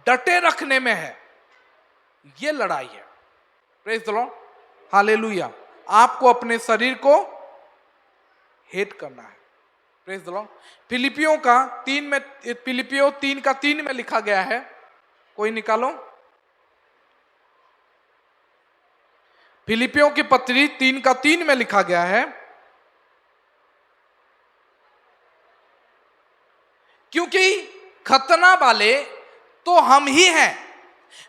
डटे रखने में है। ये लड़ाई है। Praise the Lord. हालेलुया। आपको अपने शरीर को हेट करना है, प्रेज द लॉर्ड। फिलिपियों 3 में लिखा गया है, कोई निकालो। फिलिपियों की पत्री 3 में लिखा गया है, क्योंकि खतना वाले तो हम ही हैं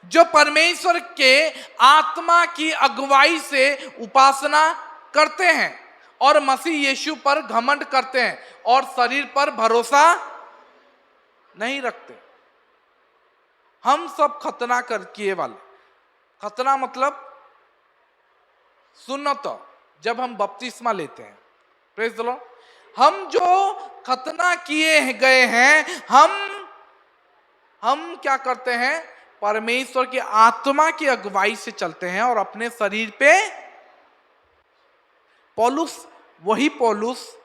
जो परमेश्वर के आत्मा की अगुवाई से उपासना करते हैं और मसीह यीशु पर घमंड करते हैं और शरीर पर भरोसा नहीं रखते। हम सब खतना कर किए वाले, खतना मतलब सुनो तो, जब हम बपतिस्मा लेते हैं, प्रेज द लॉर्ड, हम जो खतना किए गए हैं, हम क्या करते हैं, परमेश्वर की आत्मा की अगुवाई से चलते हैं और अपने शरीर पे, वही पौलुस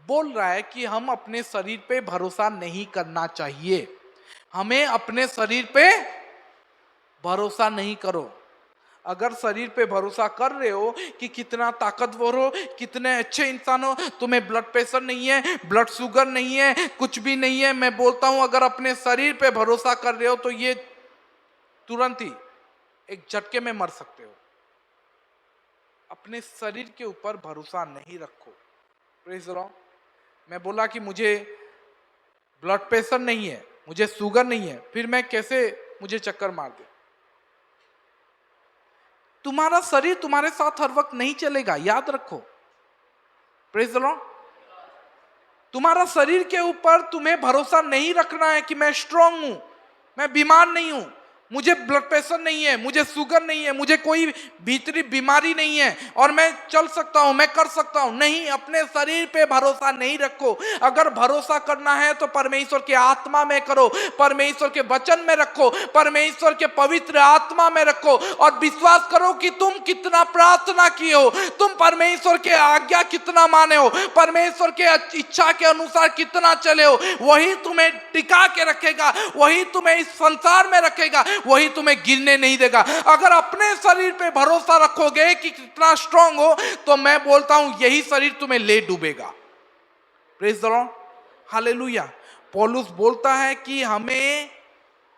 बोल रहा है कि हम अपने शरीर पे भरोसा नहीं करना चाहिए। हमें अपने शरीर पे भरोसा नहीं करो। अगर शरीर पे भरोसा कर रहे हो कि कितना ताकतवर हो, कितने अच्छे इंसान हो, तुम्हें ब्लड प्रेशर नहीं है, ब्लड शुगर नहीं है, कुछ भी नहीं है, मैं बोलता हूं अगर अपने शरीर पे भरोसा कर रहे हो तो ये तुरंत ही एक झटके में मर सकते हो। अपने शरीर के ऊपर भरोसा नहीं रखो। Praise the Lord. मैं बोला कि मुझे ब्लड प्रेशर नहीं है, मुझे शुगर नहीं है, फिर मैं कैसे मुझे चक्कर मार दे। तुम्हारा शरीर तुम्हारे साथ हर वक्त नहीं चलेगा, याद रखो। Praise the Lord. तुम्हारा शरीर के ऊपर तुम्हें भरोसा नहीं रखना है कि मैं स्ट्रांग हूं, मैं बीमार नहीं हूं, मुझे ब्लड प्रेशर नहीं है, मुझे शुगर नहीं है, मुझे कोई भीतरी बीमारी नहीं है और मैं चल सकता हूं, मैं कर सकता हूं। नहीं, अपने शरीर पे भरोसा नहीं रखो। अगर भरोसा करना है तो परमेश्वर के आत्मा में करो, परमेश्वर के वचन में रखो, परमेश्वर के पवित्र आत्मा में रखो और विश्वास करो कि तुम कितना प्रार्थना किए हो, तुम परमेश्वर के आज्ञा कितना माने हो, परमेश्वर के इच्छा के अनुसार कितना चले हो। वही तुम्हें टिका के रखेगा, वही तुम्हें इस संसार में रखेगा, वही तुम्हें गिरने नहीं देगा। अगर अपने शरीर पे भरोसा रखोगे कि कितना स्ट्रांग हो, तो मैं बोलता हूं यही शरीर तुम्हें ले डूबेगा। Praise the Lord, hallelujah. पौलुस बोलता है कि हमें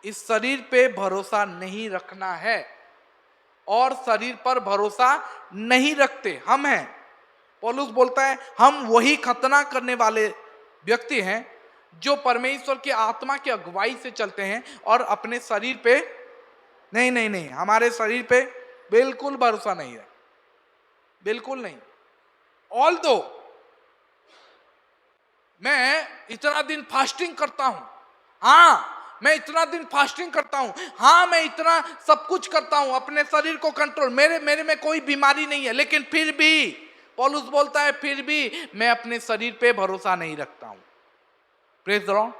इस शरीर पे भरोसा नहीं रखना है और शरीर पर भरोसा नहीं रखते हम हैं। पौलुस बोलता है हम वही खतना करने वाले व्यक्ति हैं जो परमेश्वर की आत्मा की अगुवाई से चलते हैं और अपने शरीर पे नहीं, हमारे शरीर पे बिल्कुल भरोसा नहीं है, बिल्कुल नहीं। ऑल दो मैं इतना दिन फास्टिंग करता हूं, हाँ मैं इतना दिन फास्टिंग करता हूं, हाँ मैं इतना सब कुछ करता हूं, अपने शरीर को कंट्रोल, मेरे में कोई बीमारी नहीं है, लेकिन फिर भी पौलुस बोलता है फिर भी मैं अपने शरीर पे भरोसा नहीं रखता हूं। Praise the Lord.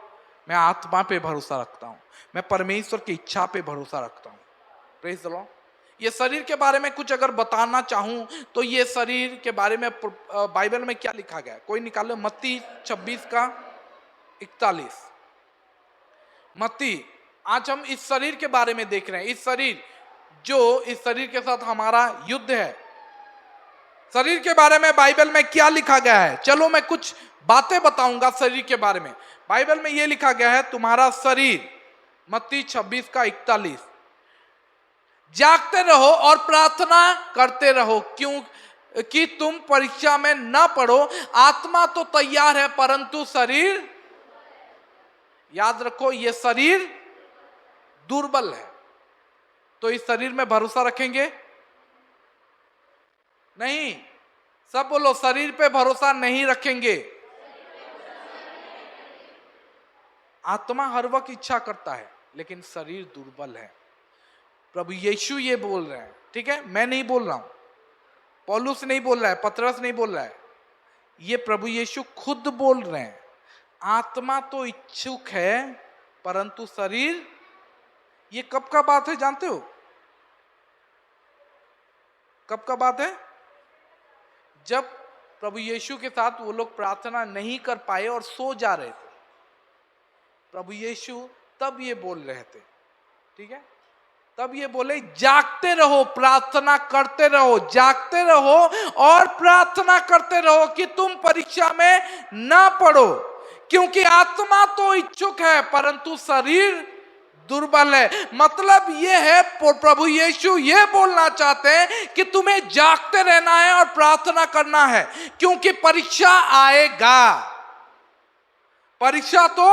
मैं आत्मा पे भरोसा रखता हूं, मैं परमेश्वर की इच्छा पे भरोसा रखता हूं। Praise the Lord. ये शरीर के बारे में कुछ अगर बताना चाहूं तो ये शरीर के बारे में बाइबल में क्या लिखा गया है, कोई निकालो। मत्ती 26:41। मत्ती, आज हम इस शरीर के बारे में देख रहे हैं। इस शरीर के साथ हमारा युद्ध है। शरीर के बारे में बाइबल में क्या लिखा गया है, चलो मैं कुछ बातें बताऊंगा शरीर के बारे में। बाइबल में यह लिखा गया है तुम्हारा शरीर, मत्ती 26:41, जागते रहो और प्रार्थना करते रहो क्यों कि तुम परीक्षा में न पड़ो। आत्मा तो तैयार है परंतु शरीर, याद रखो ये शरीर दुर्बल है। तो इस शरीर में भरोसा रखेंगे नहीं, सब बोलो शरीर पे भरोसा नहीं रखेंगे। आत्मा हर वक्त इच्छा करता है लेकिन शरीर दुर्बल है। प्रभु यीशु ये बोल रहे हैं, ठीक है, मैं नहीं बोल रहा हूं, पौलुस नहीं बोल रहा है, पतरस नहीं बोल रहा है, ये प्रभु यीशु खुद बोल रहे हैं। आत्मा तो इच्छुक है परंतु शरीर, ये कब का बात है जानते हो, कब का बात है? जब प्रभु यीशु के साथ वो लोग प्रार्थना नहीं कर पाए और सो जा रहे थे, प्रभु यीशु तब ये बोल रहे थे, ठीक है, तब ये बोले जागते रहो, प्रार्थना करते रहो, जागते रहो और प्रार्थना करते रहो कि तुम परीक्षा में ना पड़ो, क्योंकि आत्मा तो इच्छुक है परंतु शरीर दुर्बल है। मतलब ये है, प्रभु यीशु ये बोलना चाहते हैं कि तुम्हें जागते रहना है और प्रार्थना करना है, क्योंकि परीक्षा आएगा। परीक्षा तो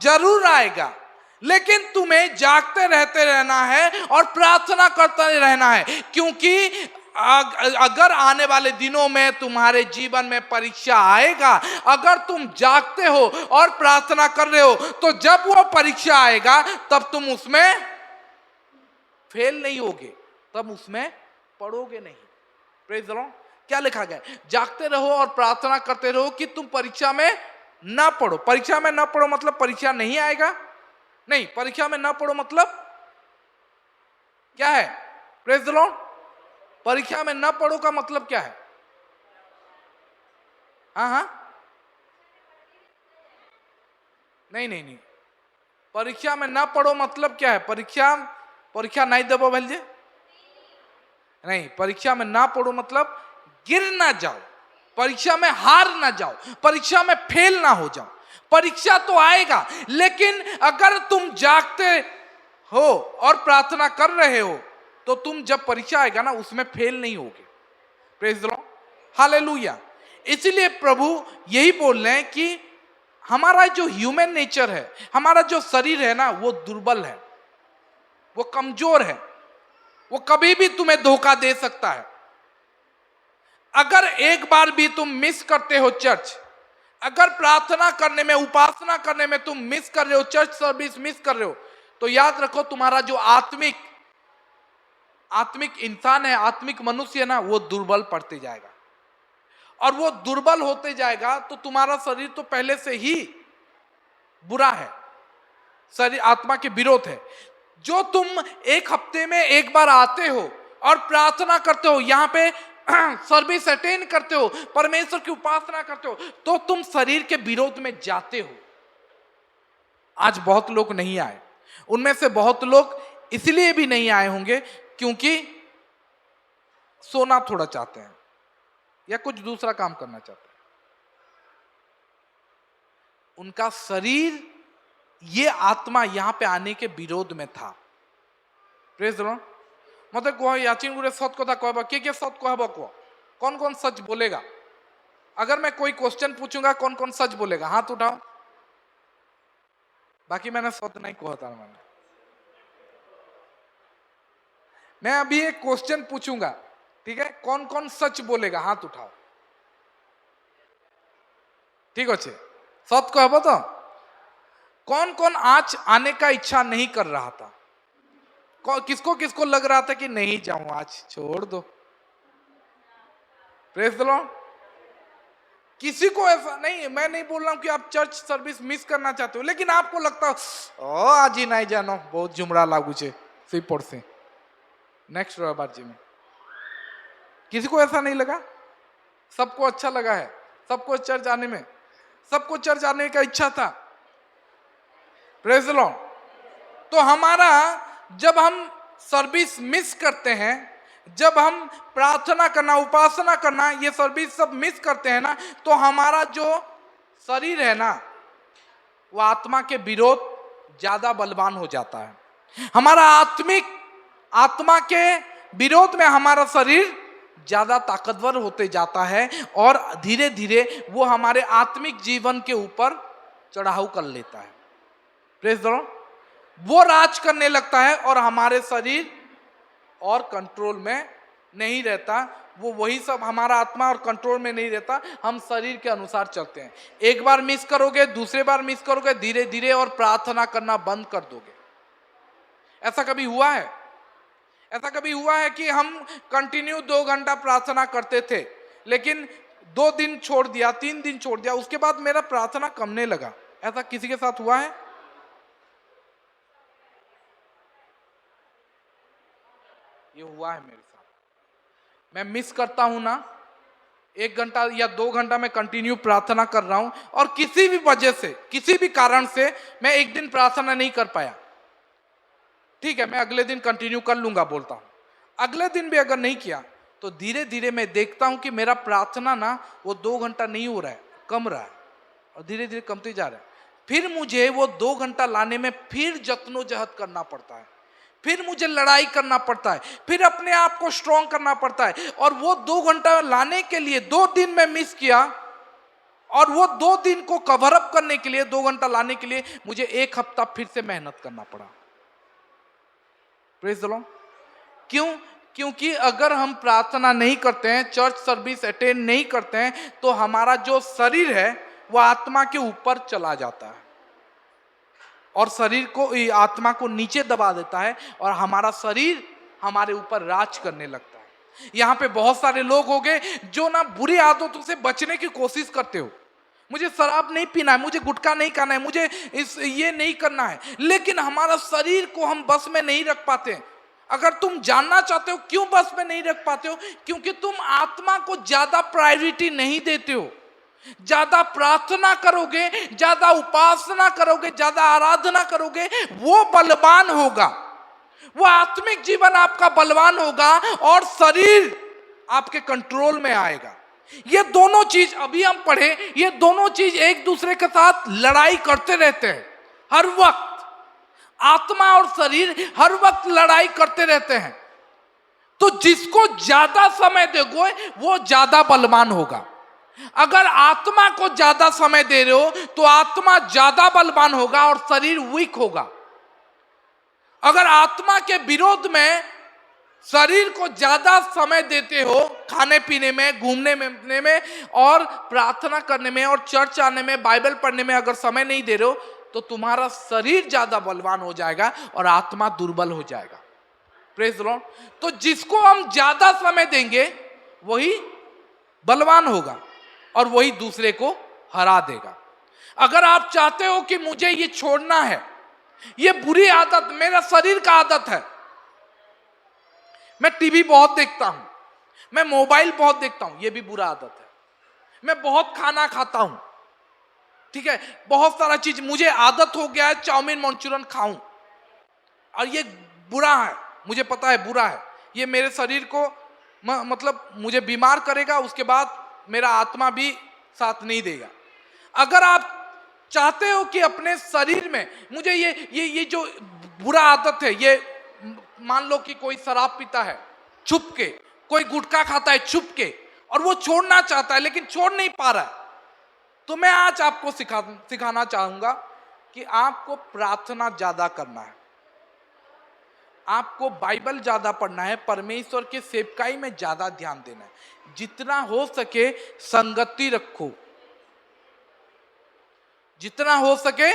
जरूर आएगा, लेकिन तुम्हें जागते रहते रहना है और प्रार्थना करते रहना है, क्योंकि अगर आने वाले दिनों में तुम्हारे जीवन में परीक्षा आएगा, अगर तुम जागते हो और प्रार्थना कर रहे हो, तो जब वो परीक्षा आएगा तब तुम उसमें फेल नहीं होगे, तब उसमें पढ़ोगे नहीं। Praise the Lord. क्या लिखा गया? जागते रहो और प्रार्थना करते रहो कि तुम परीक्षा में ना पढ़ो। परीक्षा में ना पढ़ो मतलब परीक्षा नहीं आएगा? नहीं, परीक्षा में ना पढ़ो मतलब क्या है? Praise the Lord. परीक्षा में ना पढ़ो का मतलब क्या है? हाँ, नहीं, परीक्षा में ना पढ़ो मतलब क्या है? परीक्षा नहीं देबो भैया? नहीं, परीक्षा में ना पढ़ो मतलब गिर ना जाओ, परीक्षा में हार ना जाओ, परीक्षा में फेल ना हो जाओ। परीक्षा तो आएगा, लेकिन अगर तुम जागते हो और प्रार्थना कर रहे हो तो तुम जब परीक्षा आएगा ना उसमें फेल नहीं होगे। Praise the Lord, hallelujah. इसलिए प्रभु यही बोल रहे हैं कि हमारा जो ह्यूमन नेचर है, हमारा जो शरीर है ना, वो दुर्बल है, वो कमजोर है, वो कभी भी तुम्हें धोखा दे सकता है। अगर एक बार भी तुम मिस करते हो चर्च, अगर प्रार्थना करने में, उपासना करने में तुम मिस कर रहे हो, चर्च सर्विस मिस कर रहे हो, तो याद रखो तुम्हारा जो आत्मिक इंसान है, आत्मिक मनुष्य है ना, वो दुर्बल पड़ते जाएगा। और वो दुर्बल होते जाएगा तो तुम्हारा शरीर तो पहले से ही बुरा है, शरीर आत्मा के विरोध है। जो तुम एक हफ्ते में एक बार आते हो और प्रार्थना करते हो, यहाँ पे सर्विस अटेंड करते हो, परमेश्वर की उपासना करते हो, तो तुम शरीर के विरोध में जाते हो। आज बहुत लोग नहीं आए, उनमें से बहुत लोग इसलिए भी नहीं आए होंगे क्योंकि सोना थोड़ा चाहते हैं या कुछ दूसरा काम करना चाहते हैं। उनका शरीर, ये आत्मा यहां पे आने के विरोध में था। Praise the Lord. मतलब को याचिन गुरे सत कथा कहबा, के सत कहबा को कौन कौन सच बोलेगा? अगर मैं कोई क्वेश्चन पूछूंगा कौन कौन सच बोलेगा? हाथ उठाओ। बाकी मैंने सत नहीं कहता। मैं अभी एक क्वेश्चन पूछूंगा, ठीक है? कौन कौन सच बोलेगा? हाथ उठाओ। ठीक है, सत कहबो तो कौन कौन आज आने का इच्छा नहीं कर रहा था? किसको किसको लग रहा था कि नहीं जाऊं आज, छोड़ दो? Praise the Lord. किसी को ऐसा नहीं, मैं नहीं बोल रहा हूं कि आप चर्च सर्विस मिस करना चाहते हो, लेकिन आपको लगता हो आज ही नहीं जानो, बहुत जुमरा लागू छे सी पड़ से नेक्स्ट रविवार जी में। किसी को ऐसा नहीं लगा? सबको अच्छा लगा है, सबको चर्च आने में, सबको चर्च आने का इच्छा था। Praise the Lord. तो हमारा जब हम सर्विस मिस करते हैं, जब हम प्रार्थना करना, उपासना करना, ये सर्विस सब मिस करते हैं ना, तो हमारा जो शरीर है ना, वो आत्मा के विरोध ज्यादा बलवान हो जाता है। हमारा आत्मा के विरोध में हमारा शरीर ज्यादा ताकतवर होते जाता है और धीरे धीरे वो हमारे आत्मिक जीवन के ऊपर चढ़ाव कर लेता है। Praise the Lord. वो राज करने लगता है और हमारे शरीर और कंट्रोल में नहीं रहता। वो वही सब, हमारा आत्मा और कंट्रोल में नहीं रहता, हम शरीर के अनुसार चलते हैं। एक बार मिस करोगे, दूसरे बार मिस करोगे, धीरे धीरे और प्रार्थना करना बंद कर दोगे। ऐसा कभी हुआ है? ऐसा कभी हुआ है कि हम कंटिन्यू 2 घंटा प्रार्थना करते थे, लेकिन 2 दिन छोड़ दिया, 3 दिन छोड़ दिया, उसके बाद मेरा प्रार्थना कमने लगा? ऐसा किसी के साथ हुआ है? ये हुआ है मेरे साथ। मैं मिस करता हूं ना, 1 घंटा या 2 घंटा में कंटिन्यू प्रार्थना कर रहा हूं और किसी भी वजह से, किसी भी कारण से मैं एक दिन प्रार्थना नहीं कर पाया, ठीक है मैं अगले दिन कंटिन्यू कर लूंगा बोलता हूं, अगले दिन भी अगर नहीं किया तो धीरे धीरे मैं देखता हूं कि मेरा प्रार्थना ना वो 2 घंटा नहीं हो रहा है, कम रहा है और धीरे धीरे कमते जा रहा है। फिर मुझे वो 2 घंटा लाने में फिर जत्नोजहद करना पड़ता है, फिर मुझे लड़ाई करना पड़ता है, फिर अपने आप को स्ट्रॉन्ग करना पड़ता है। और वो 2 घंटा लाने के लिए 2 दिन में मिस किया और वो 2 दिन को कवर अप करने के लिए 2 घंटा लाने के लिए मुझे 1 हफ्ता फिर से मेहनत करना पड़ा। Praise the Lord. क्यों? क्योंकि अगर हम प्रार्थना नहीं करते हैं, चर्च सर्विस अटेंड नहीं करते हैं, तो हमारा जो शरीर है वो आत्मा के ऊपर चला जाता है और शरीर को, आत्मा को नीचे दबा देता है और हमारा शरीर हमारे ऊपर राज करने लगता है। यहां पे बहुत सारे लोग होंगे जो ना बुरी आदतों से बचने की कोशिश करते हो, मुझे शराब नहीं पीना है, मुझे गुटखा नहीं खाना है, मुझे ये नहीं करना है, लेकिन हमारा शरीर को हम बस में नहीं रख पाते। अगर तुम जानना चाहते हो क्यों बस में नहीं रख पाते हो, क्योंकि तुम आत्मा को ज्यादा प्रायोरिटी नहीं देते हो। ज्यादा प्रार्थना करोगे, ज्यादा उपासना करोगे, ज्यादा आराधना करोगे, वो बलवान होगा, वो आत्मिक जीवन आपका बलवान होगा और शरीर आपके कंट्रोल में आएगा। ये दोनों चीज अभी हम पढ़े, ये दोनों चीज एक दूसरे के साथ लड़ाई करते रहते हैं हर वक्त। आत्मा और शरीर हर वक्त लड़ाई करते रहते हैं। तो जिसको ज्यादा समय दोगे वो ज्यादा बलवान होगा। अगर आत्मा को ज्यादा समय दे रहे हो तो आत्मा ज्यादा बलवान होगा और शरीर वीक होगा। अगर आत्मा के विरोध में शरीर को ज्यादा समय देते हो, खाने पीने में, घूमने में और प्रार्थना करने में और चर्च आने में, बाइबल पढ़ने में अगर समय नहीं दे रहे हो, तो तुम्हारा शरीर ज्यादा बलवान हो जाएगा और आत्मा दुर्बल हो जाएगा। Praise the Lord. तो जिसको हम ज्यादा समय देंगे वही बलवान होगा और वही दूसरे को हरा देगा। अगर आप चाहते हो कि मुझे ये छोड़ना है, ये बुरी आदत मेरा शरीर का आदत है, मैं टीवी बहुत देखता हूं, मैं मोबाइल बहुत देखता हूं, ये भी बुरा आदत है, मैं बहुत खाना खाता हूं, ठीक है, बहुत सारा चीज मुझे आदत हो गया है चाउमीन मंचूरियन खाऊं, और ये बुरा है, मुझे पता है बुरा है, ये मेरे शरीर को मतलब मुझे बीमार करेगा, उसके बाद मेरा आत्मा भी साथ नहीं देगा। अगर आप चाहते हो कि अपने शरीर में मुझे ये जो बुरा आदत है, ये मान लो कि कोई शराब पीता है छुप के, कोई गुटखा खाता है छुप के, और वो छोड़ना चाहता है लेकिन छोड़ नहीं पा रहा है, तो मैं आज आपको सिखाना चाहूंगा कि आपको प्रार्थना ज्यादा करना है, आपको बाइबल ज्यादा पढ़ना है, परमेश्वर के सेवकाई में ज्यादा ध्यान देना है, जितना हो सके संगति रखो, जितना हो सके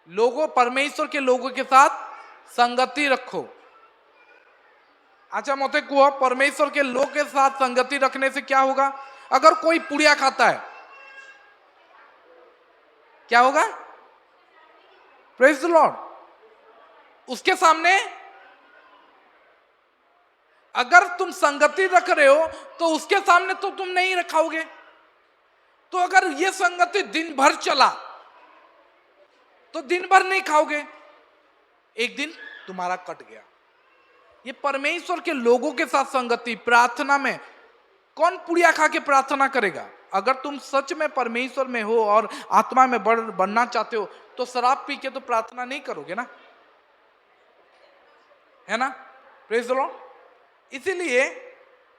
लोगों, परमेश्वर के लोगों के साथ संगति रखो। अच्छा मते को परमेश्वर के लोग के साथ संगति रखने से क्या होगा? अगर कोई पुड़िया खाता है क्या होगा? Praise the Lord. उसके सामने अगर तुम संगति रख रहे हो तो उसके सामने तो तुम नहीं रखाओगे। तो अगर ये संगति दिन भर चला तो दिन भर नहीं खाओगे, एक दिन तुम्हारा कट गया। ये परमेश्वर के लोगों के साथ संगति, प्रार्थना में कौन पुड़िया खा के प्रार्थना करेगा? अगर तुम सच में परमेश्वर में हो और आत्मा में बढ़ना चाहते हो तो शराब पी के तो प्रार्थना नहीं करोगे ना, है ना? Praise the Lord. इसीलिए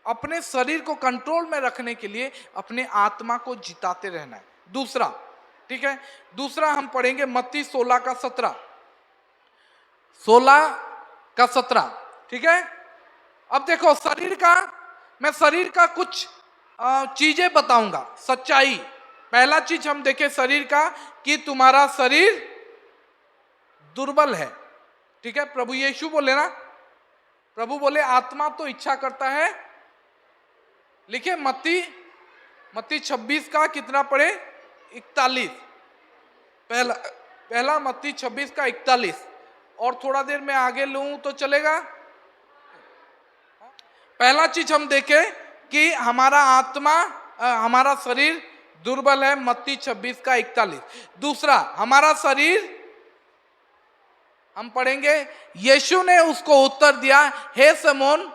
अपने शरीर को कंट्रोल में रखने के लिए अपने आत्मा को जिताते रहना है। दूसरा, ठीक है, दूसरा हम पढ़ेंगे मत्ती 16 का 17, 16 का 17, ठीक है। अब देखो मैं शरीर का कुछ चीजें बताऊंगा, सच्चाई। पहला चीज हम देखें शरीर का कि तुम्हारा शरीर दुर्बल है, ठीक है। प्रभु यीशु बोले ना, प्रभु बोले आत्मा तो इच्छा करता है, लिखे मत्ती 26 का कितना पढ़े? 41। पहला मत्ती 26 का 41, और थोड़ा देर में आगे लूं तो चलेगा। पहला चीज हम देखें कि हमारा आत्मा, हमारा शरीर दुर्बल है, मत्ती 26 का 41। दूसरा, हमारा शरीर हम पढ़ेंगे, यीशु ने उसको उत्तर दिया, हे शमौन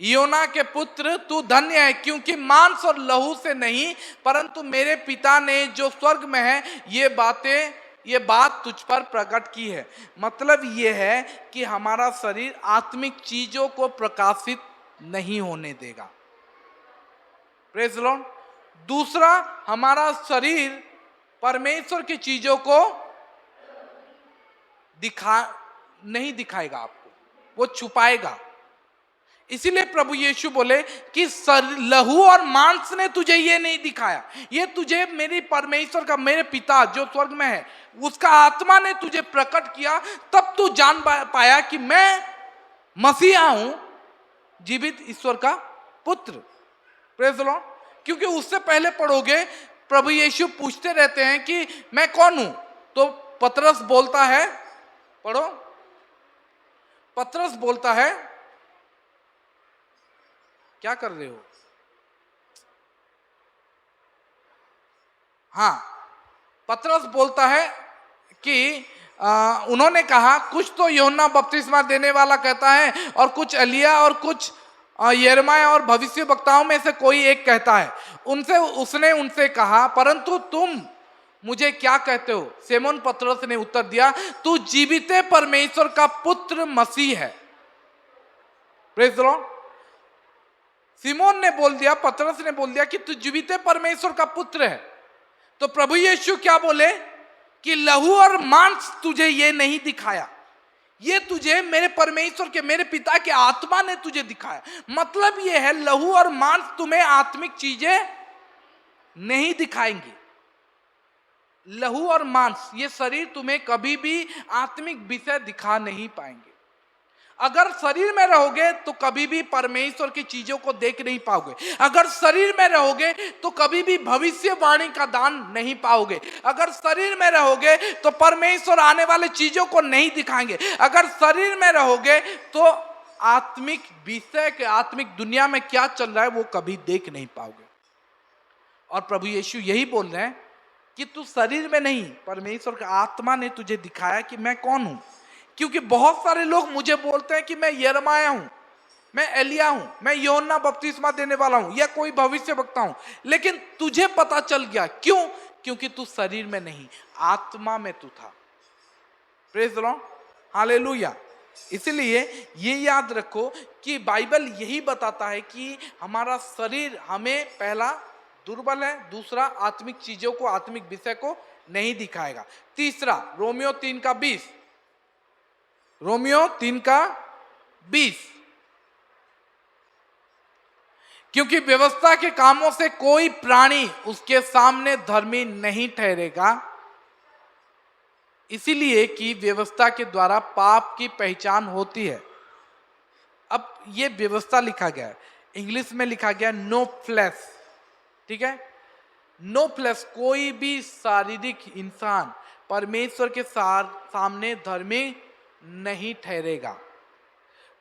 योना के पुत्र, तू धन्य है, क्योंकि मांस और लहू से नहीं परंतु मेरे पिता ने जो स्वर्ग में है ये बात तुझ पर प्रकट की है। मतलब ये है कि हमारा शरीर आत्मिक चीजों को प्रकाशित नहीं होने देगा। Praise Lord. दूसरा, हमारा शरीर परमेश्वर की चीजों को नहीं दिखाएगा आपको, वो छुपाएगा। इसीलिए प्रभु यीशु बोले कि लहू और मांस ने तुझे ये नहीं दिखाया, ये तुझे मेरी परमेश्वर का, मेरे पिता जो स्वर्ग में है, उसका आत्मा ने तुझे प्रकट किया। तब तू जान पाया कि मैं मसीहा हूं, जीवित ईश्वर का पुत्र। Praise the Lord. क्योंकि उससे पहले पढ़ोगे, प्रभु यीशु पूछते रहते हैं कि मैं कौन हूं। तो पतरस बोलता है, पढ़ो, पतरस बोलता है, क्या कर रहे हो? हाँ, पतरस बोलता है कि उन्होंने कहा कुछ तो यूहन्ना बपतिस्मा देने वाला कहता है, और कुछ एलिया, और कुछ यिर्मयाह और भविष्य वक्ताओं में से कोई एक कहता है। उसने उनसे कहा, परंतु तुम मुझे क्या कहते हो? सिमोन पतरस ने उत्तर दिया, तू जीवित परमेश्वर का पुत्र मसीह है। Praise the Lord. सिमोन ने बोल दिया, पतरस ने बोल दिया कि तू जीवित परमेश्वर का पुत्र है। तो प्रभु यीशु क्या बोले कि लहू और मांस तुझे ये नहीं दिखाया, ये तुझे मेरे परमेश्वर के, मेरे पिता के आत्मा ने तुझे दिखाया। मतलब ये है, लहू और मांस तुम्हें आत्मिक चीजें नहीं दिखाएंगी। लहू और मांस, ये शरीर तुम्हें कभी भी आत्मिक विषय दिखा नहीं पाएंगे। अगर शरीर में रहोगे तो कभी भी परमेश्वर की चीजों को देख नहीं पाओगे। अगर शरीर में रहोगे तो कभी भी भविष्यवाणी का दान नहीं पाओगे। अगर शरीर में रहोगे तो परमेश्वर आने वाले चीजों को नहीं दिखाएंगे। अगर शरीर में रहोगे तो आत्मिक विषय के, आत्मिक दुनिया में क्या चल रहा है वो कभी देख नहीं पाओगे। और प्रभु यीशु यही बोल रहे हैं कि तू शरीर में नहीं, परमेश्वर का आत्मा ने तुझे दिखाया कि मैं कौन हूं। क्योंकि बहुत सारे लोग मुझे बोलते हैं कि मैं यिर्मयाह हूं, मैं एलिया हूं, मैं यूहन्ना बपतिस्मा देने वाला हूं, या कोई भविष्य वक्ता हूं, लेकिन तुझे पता चल गया। क्यों? क्योंकि तू शरीर में नहीं, आत्मा में तू था। Praise the Lord, hallelujah. इसलिए ये याद रखो कि बाइबल यही बताता है कि हमारा शरीर हमें पहला दुर्बल है, दूसरा आत्मिक चीजों को, आत्मिक विषय को नहीं दिखाएगा। तीसरा, रोमियो 3:20, रोमियो 3:20, क्योंकि व्यवस्था के कामों से कोई प्राणी उसके सामने धर्मी नहीं ठहरेगा, इसीलिए कि व्यवस्था के द्वारा पाप की पहचान होती है। अब ये व्यवस्था लिखा गया है, इंग्लिश में लिखा गया नो फ्लेश, ठीक है। नो फ्लेश, कोई भी शारीरिक इंसान परमेश्वर के सामने धर्मी नहीं ठहरेगा।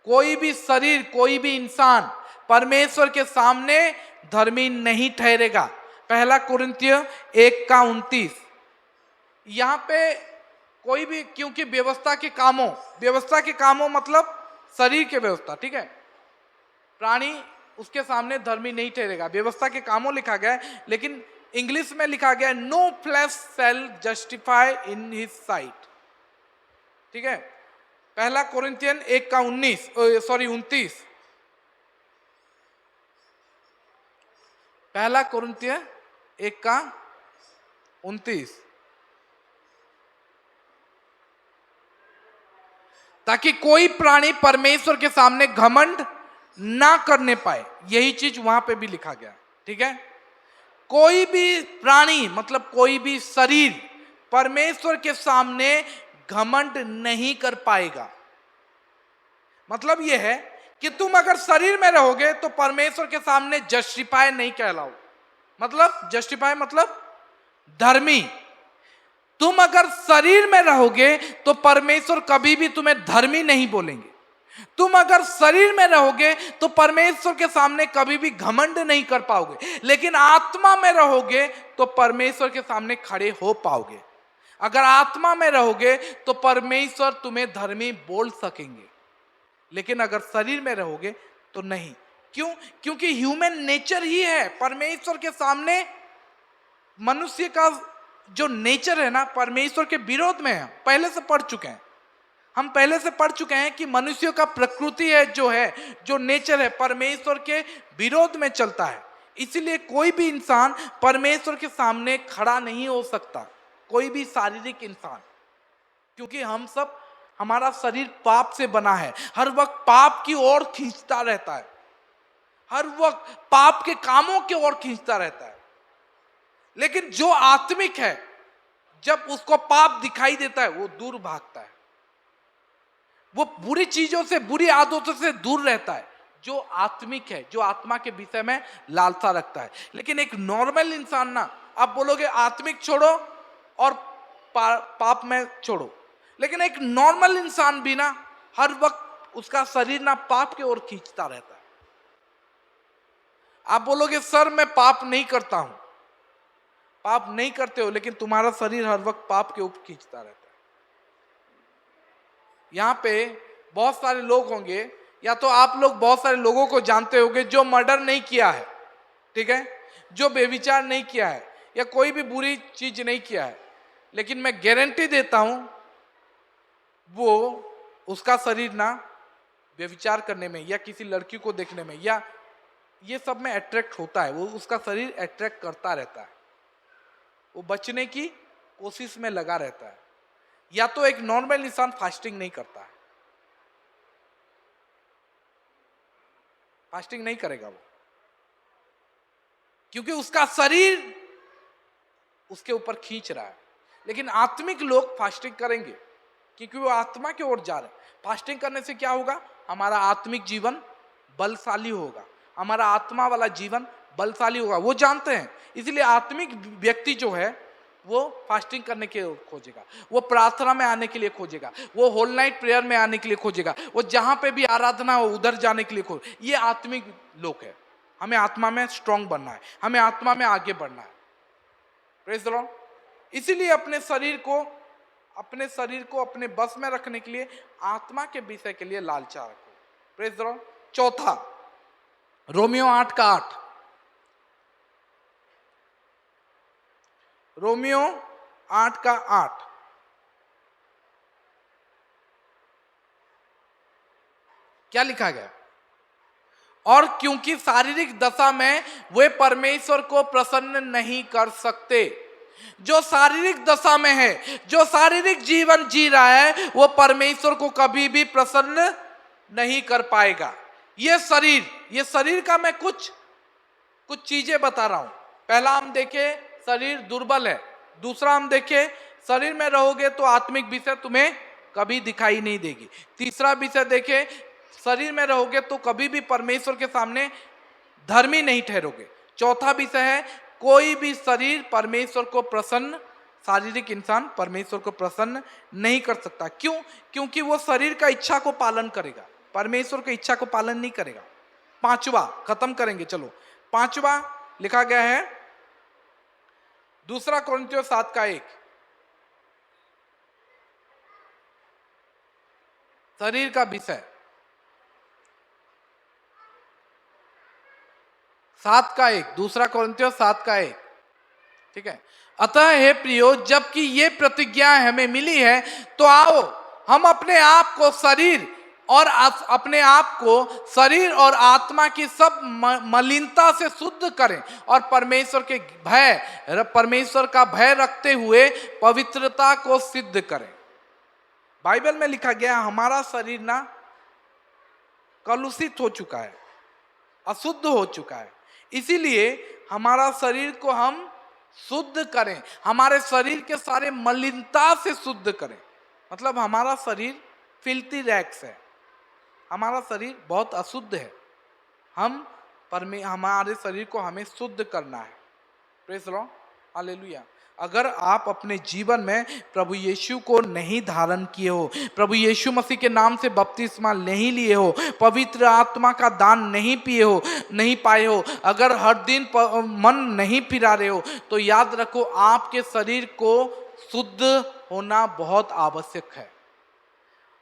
कोई भी शरीर, कोई भी इंसान परमेश्वर के सामने धर्मी नहीं ठहरेगा। पहला कुरिन्थियों 1:29, यहां पे कोई भी, क्योंकि व्यवस्था के कामों मतलब शरीर के व्यवस्था, ठीक है, प्राणी उसके सामने धर्मी नहीं ठहरेगा। व्यवस्था के कामों लिखा गया है, लेकिन इंग्लिश में लिखा गया no flesh shall justify in his sight, ठीक है। पहला कोरिन्थियन 1:29, पहला कोरिन्थियन 1:29, ताकि कोई प्राणी परमेश्वर के सामने घमंड ना करने पाए। यही चीज वहां पे भी लिखा गया, ठीक है। कोई भी प्राणी मतलब कोई भी शरीर परमेश्वर के सामने घमंड नहीं कर पाएगा। मतलब यह है कि तुम अगर शरीर में रहोगे तो परमेश्वर के सामने जस्टिफाई नहीं कहलाओ। मतलब जस्टिफाई मतलब धर्मी। तुम अगर शरीर में रहोगे तो परमेश्वर कभी भी तुम्हें धर्मी नहीं बोलेंगे। तुम अगर शरीर में रहोगे तो परमेश्वर के सामने कभी भी घमंड नहीं कर पाओगे, लेकिन आत्मा में रहोगे तो परमेश्वर के सामने खड़े हो पाओगे। अगर आत्मा में रहोगे तो परमेश्वर तुम्हें धर्मी बोल सकेंगे, लेकिन अगर शरीर में रहोगे तो नहीं। क्यों? क्योंकि ह्यूमन नेचर ही है परमेश्वर के सामने, मनुष्य का जो नेचर है ना परमेश्वर के विरोध में है। पहले से पढ़ चुके हैं, हम पहले से पढ़ चुके हैं कि मनुष्य का प्रकृति है, जो नेचर है परमेश्वर के विरोध में चलता है। इसलिए कोई भी इंसान परमेश्वर के सामने खड़ा नहीं हो सकता, कोई भी शारीरिक इंसान, क्योंकि हमारा शरीर पाप से बना है, हर वक्त पाप की ओर खींचता रहता है, हर वक्त पाप के कामों की ओर खींचता रहता है। लेकिन जो आत्मिक है, जब उसको पाप दिखाई देता है वो दूर भागता है, वो बुरी चीजों से, बुरी आदतों से दूर रहता है। जो आत्मिक है, जो आत्मा के विषय में लालसा रखता है। लेकिन एक नॉर्मल इंसान ना, आप बोलोगे आत्मिक छोड़ो और पाप में छोड़ो, लेकिन एक नॉर्मल इंसान भी ना हर वक्त उसका शरीर ना पाप की ओर खींचता रहता है। आप बोलोगे सर मैं पाप नहीं करता हूं, पाप नहीं करते हो, लेकिन तुम्हारा शरीर हर वक्त पाप के ऊपर खींचता रहता है। यहाँ पे बहुत सारे लोग होंगे, या तो आप लोग बहुत सारे लोगों को जानते होंगे जो मर्डर नहीं किया है, ठीक है, जो बेविचार नहीं किया है या कोई भी बुरी चीज नहीं किया है, लेकिन मैं गारंटी देता हूं वो उसका शरीर ना बेविचार करने में या किसी लड़की को देखने में या ये सब में अट्रैक्ट होता है, वो उसका शरीर अट्रैक्ट करता रहता है, वो बचने की कोशिश में लगा रहता है। या तो एक नॉर्मल इंसान फास्टिंग नहीं करता है, फास्टिंग नहीं करेगा वो, क्योंकि उसका शरीर उसके ऊपर खींच रहा है। लेकिन आत्मिक लोग फास्टिंग करेंगे क्योंकि वो आत्मा की ओर जा रहे हैं। फास्टिंग करने से क्या होगा? हमारा आत्मिक जीवन बलशाली होगा, हमारा आत्मा वाला जीवन बलशाली होगा, वो जानते हैं। इसलिए आत्मिक व्यक्ति जो है वो फास्टिंग करने के लिए खोजेगा, वो प्रार्थना में आने के लिए खोजेगा, वो होल नाइट प्रेयर में आने के लिए खोजेगा, वो जहां पे भी आराधना हो उधर जाने के लिए खोज। ये आत्मिक लोग है। हमें आत्मा में स्ट्रांग बनना है, हमें आत्मा में आगे बढ़ना है। Praise the Lord. इसीलिए अपने शरीर को अपने बस में रखने के लिए आत्मा के विषय के लिए लालचा रखो। Praise the Lord. चौथा, रोमियो 8:8, रोमियो 8:8 क्या लिखा गया? और क्योंकि शारीरिक दशा में वे परमेश्वर को प्रसन्न नहीं कर सकते। जो शारीरिक दशा में है, जो शारीरिक जीवन जी रहा है, वो परमेश्वर को कभी भी प्रसन्न नहीं कर पाएगा। ये शरीर का मैं कुछ चीजें बता रहा हूं। पहला हम देखे शरीर दुर्बल है, दूसरा हम देखे शरीर में रहोगे तो आत्मिक विषय तुम्हें कभी दिखाई नहीं देगी, तीसरा विषय देखे शरीर में रहोगे तो कभी भी परमेश्वर के सामने धर्मी नहीं ठहरोगे, चौथा विषय है कोई भी शरीर परमेश्वर को प्रसन्न, शारीरिक इंसान परमेश्वर को प्रसन्न नहीं कर सकता। क्यों? क्योंकि वो शरीर का इच्छा को पालन करेगा, परमेश्वर की इच्छा को पालन नहीं करेगा। पांचवा खत्म करेंगे, चलो पांचवा लिखा गया है 2 कोरिन्थियों 7:1, शरीर का विषय 7:1, 2 कोरिन्थियों 7:1, ठीक है। अतः हे प्रियो, जबकि ये प्रतिज्ञा हमें मिली है तो आओ हम अपने आप को शरीर और आत्मा की सब मलिनता से शुद्ध करें और परमेश्वर का भय रखते हुए पवित्रता को सिद्ध करें। बाइबल में लिखा गया हमारा शरीर ना कलुषित हो चुका है, अशुद्ध हो चुका है, इसीलिए हमारा शरीर को हम शुद्ध करें, हमारे शरीर के सारे मलिनता से शुद्ध करें। मतलब हमारा शरीर फिल्थी रैग्स है, हमारा शरीर बहुत अशुद्ध है, हमारे शरीर को हमें शुद्ध करना है। Praise the Lord, hallelujah. अगर आप अपने जीवन में प्रभु यीशु को नहीं धारण किए हो, प्रभु यीशु मसीह के नाम से बपतिस्मा नहीं लिए हो, पवित्र आत्मा का दान नहीं पाए हो, अगर हर दिन मन नहीं फिरा रहे हो, तो याद रखो आपके शरीर को शुद्ध होना बहुत आवश्यक है।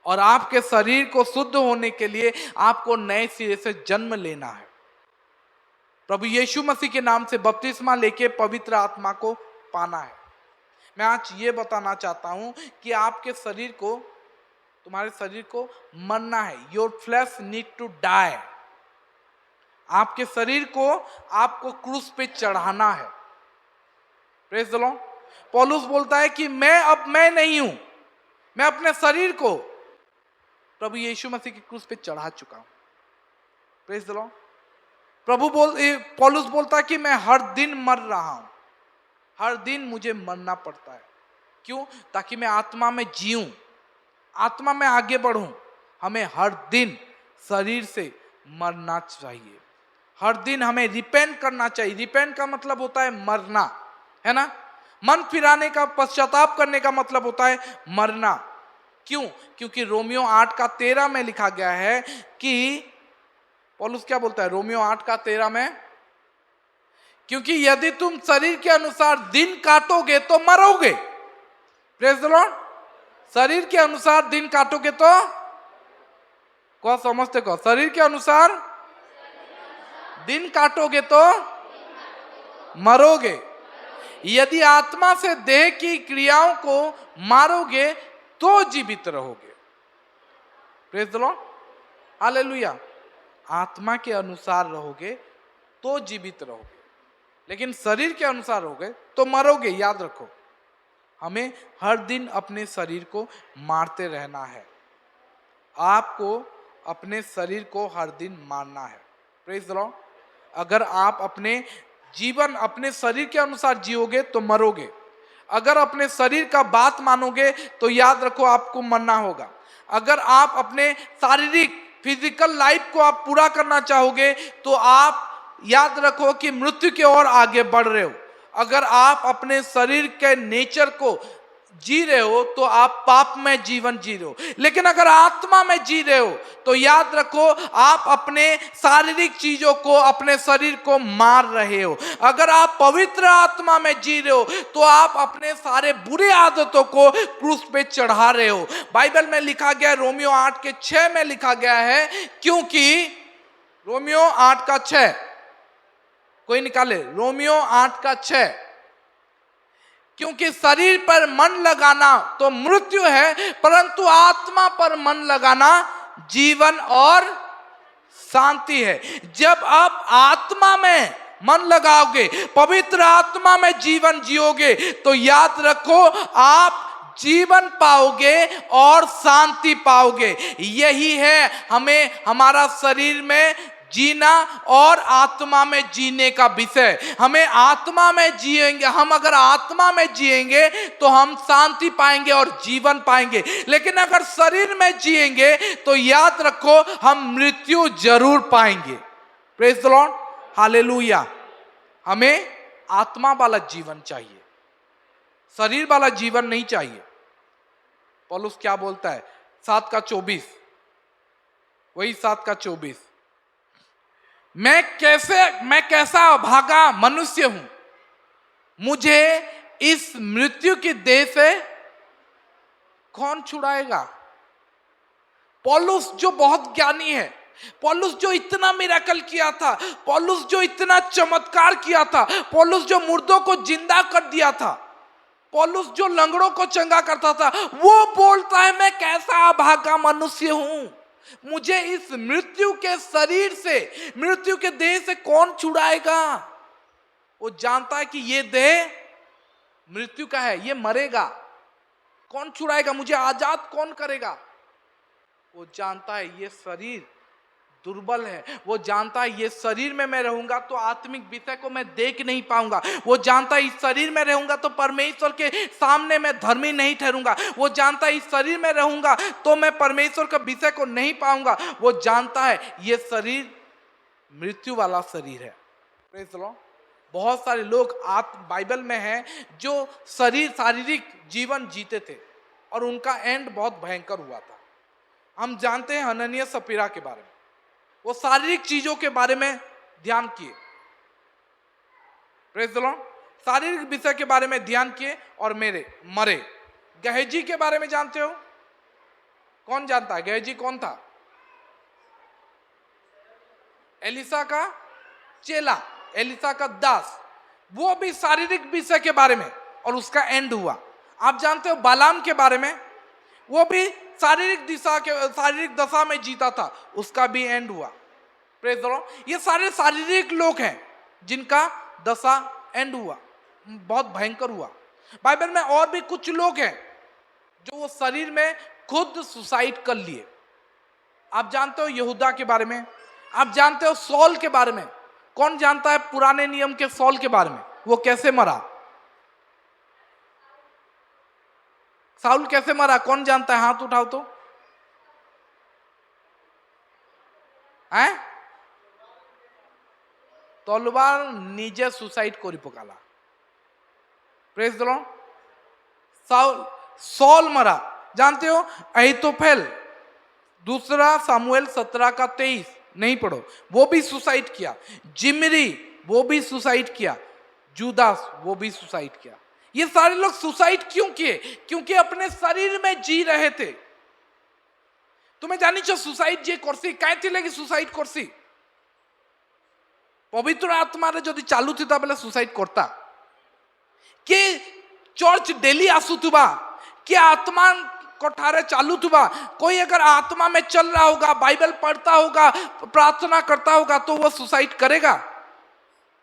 और आपके शरीर को शुद्ध होने के लिए आपको नए सिरे से जन्म लेना है। प्रभु यीशु मसीह के नाम से बपतिस्मा लेके पवित्र आत्मा को पाना है। मैं आज ये बताना चाहता हूं कि आपके शरीर को, तुम्हारे शरीर को मरना है। Your flesh need to die. आपके शरीर को आपको क्रूस पे चढ़ाना है। Praise the Lord. पौलुस बोलता है कि मैं नहीं हूं, मैं अपने शरीर को प्रभु यीशु मसीह की क्रूस पे चढ़ा चुका हूं। Praise the Lord. पौलुस बोलता है कि मैं हर दिन मर रहा हूं, हर दिन मुझे मरना पड़ता है। क्यों? ताकि मैं आत्मा में जीऊं, आत्मा में आगे बढ़ूं। हमें हर दिन शरीर से मरना चाहिए। हर दिन हमें रिपेंट करना चाहिए। रिपेंट का मतलब होता है मरना, है ना। मन फिराने का, पश्चाताप करने का मतलब होता है मरना। क्यों? क्योंकि रोमियो 8:13 में लिखा गया है कि पौलुस क्या बोलता है रोमियो 8:13 में? क्योंकि यदि तुम शरीर के अनुसार दिन काटोगे तो मरोगे। Praise the Lord. शरीर के अनुसार दिन काटोगे तो कौन समझते कौन? शरीर के अनुसार दिन काटोगे तो मरोगे। यदि आत्मा से देह की क्रियाओं को मारोगे तो जीवित रहोगे। Praise the Lord. हालेलुया। आत्मा के अनुसार रहोगे तो जीवित रहोगे, लेकिन शरीर के अनुसार रहोगे तो मरोगे। याद रखो, हमें हर दिन अपने शरीर को मारते रहना है। आपको अपने शरीर को हर दिन मारना है। Praise the Lord. अगर आप अपने जीवन अपने शरीर के अनुसार जियोगे तो मरोगे। अगर अपने शरीर का बात मानोगे तो याद रखो आपको मरना होगा। अगर आप अपने शारीरिक फिजिकल लाइफ को आप पूरा करना चाहोगे तो आप याद रखो कि मृत्यु की ओर आगे बढ़ रहे हो। अगर आप अपने शरीर के नेचर को जी रहे हो तो आप पाप में जीवन जी रहे हो। लेकिन अगर आत्मा में जी रहे हो तो याद रखो आप अपने शारीरिक चीजों को, अपने शरीर को मार रहे हो। अगर आप पवित्र आत्मा में जी रहे हो तो आप अपने सारे बुरे आदतों को क्रूस पे चढ़ा रहे हो। बाइबल में लिखा गया है, रोमियो 8:6 में लिखा गया है, क्योंकि रोमियो 8:6 कोई निकाले, रोमियो 8:6, क्योंकि शरीर पर मन लगाना तो मृत्यु है, परंतु आत्मा पर मन लगाना जीवन और शांति है। जब आप आत्मा में मन लगाओगे, पवित्र आत्मा में जीवन जियोगे तो याद रखो आप जीवन पाओगे और शांति पाओगे। यही है हमें हमारा शरीर में जीना और आत्मा में जीने का विषय। हमें आत्मा में जिएंगे, हम अगर आत्मा में जिएंगे तो हम शांति पाएंगे और जीवन पाएंगे। लेकिन अगर शरीर में जिएंगे तो याद रखो हम मृत्यु जरूर पाएंगे। Praise the Lord. हालेलुया। हमें आत्मा वाला जीवन चाहिए, शरीर वाला जीवन नहीं चाहिए। पौलुस क्या बोलता है 7:24, वही 7:24, मैं कैसा अभागा मनुष्य हूं, मुझे इस मृत्यु की देह से कौन छुड़ाएगा। पौलुस जो बहुत ज्ञानी है, पौलुस जो इतना मिरेकल किया था, पौलुस जो इतना चमत्कार किया था, पौलुस जो मुर्दों को जिंदा कर दिया था, पौलुस जो लंगड़ों को चंगा करता था, वो बोलता है मैं कैसा अभागा मनुष्य हूं, मुझे इस मृत्यु के शरीर से, मृत्यु के देह से कौन छुड़ाएगा। वो जानता है कि ये देह मृत्यु का है, ये मरेगा, कौन छुड़ाएगा, मुझे आजाद कौन करेगा। वो जानता है ये शरीर दुर्बल है, वो जानता है ये शरीर में मैं रहूंगा तो आत्मिक विषय को मैं देख नहीं पाऊंगा, वो जानता है इस शरीर में रहूंगा तो परमेश्वर के सामने मैं धर्मी नहीं ठहरूंगा, वो जानता है इस शरीर में रहूंगा तो मैं परमेश्वर के विषय को नहीं पाऊंगा। वो जानता है ये शरीर मृत्यु वाला शरीर है। Praise the Lord. बहुत सारे लोग बाइबल में हैं जो शारीरिक जीवन जीते थे और उनका एंड बहुत भयंकर हुआ था। हम जानते हैं हनन्याह सपीरा के बारे में, वो शारीरिक चीजों के बारे में ध्यान किए। Praise the Lord. शारीरिक विषय के बारे में ध्यान किए और मेरे मरे। गहजी के बारे में जानते हो? कौन जानता है गहजी कौन था? एलिसा का चेला, एलिसा का दास। वो भी शारीरिक विषय के बारे में, और उसका एंड हुआ। आप जानते हो बालाम के बारे में, वो भी शारीरिक दशा में जीता था, उसका भी एंड हुआ। Praise the Lord. ये सारे शारीरिक लोग हैं जिनका दशा एंड हुआ, बहुत भयंकर हुआ। बाइबल में और भी कुछ लोग हैं जो वो शरीर में खुद सुसाइड कर लिए। आप जानते हो यहूदा के बारे में, आप जानते हो सौल के बारे में। कौन जानता है पुराने नियम के सौल के बारे में? वो कैसे मरा? साउल कैसे मरा? कौन जानता है? हाथ उठाओ तो। हैं? तलवार निजे सुसाइड करी पकाला। Praise the Lord. सौल मरा। जानते हो अहीतोफेल, दूसरा सामुएल 17 का 23, नहीं पढ़ो, वो भी सुसाइड किया। जिमरी वो भी सुसाइड किया। जुदास वो भी सुसाइड किया। ये सारे लोग सुसाइड क्यों किए? क्योंकि अपने शरीर में जी रहे थे। तुम्हें जानी चाहिए सुसाइड जे करसी कहीं लगी सुसाइड करसी पवित्र आत्मा रे जदि चालू थी बेले सुसाइड करता के चर्च डेली आसुथुबा के आत्मा कोठारे चालू थुबा। कोई अगर आत्मा में चल रहा होगा, बाइबल पढ़ता होगा, प्रार्थना करता होगा, तो वह सुसाइड करेगा?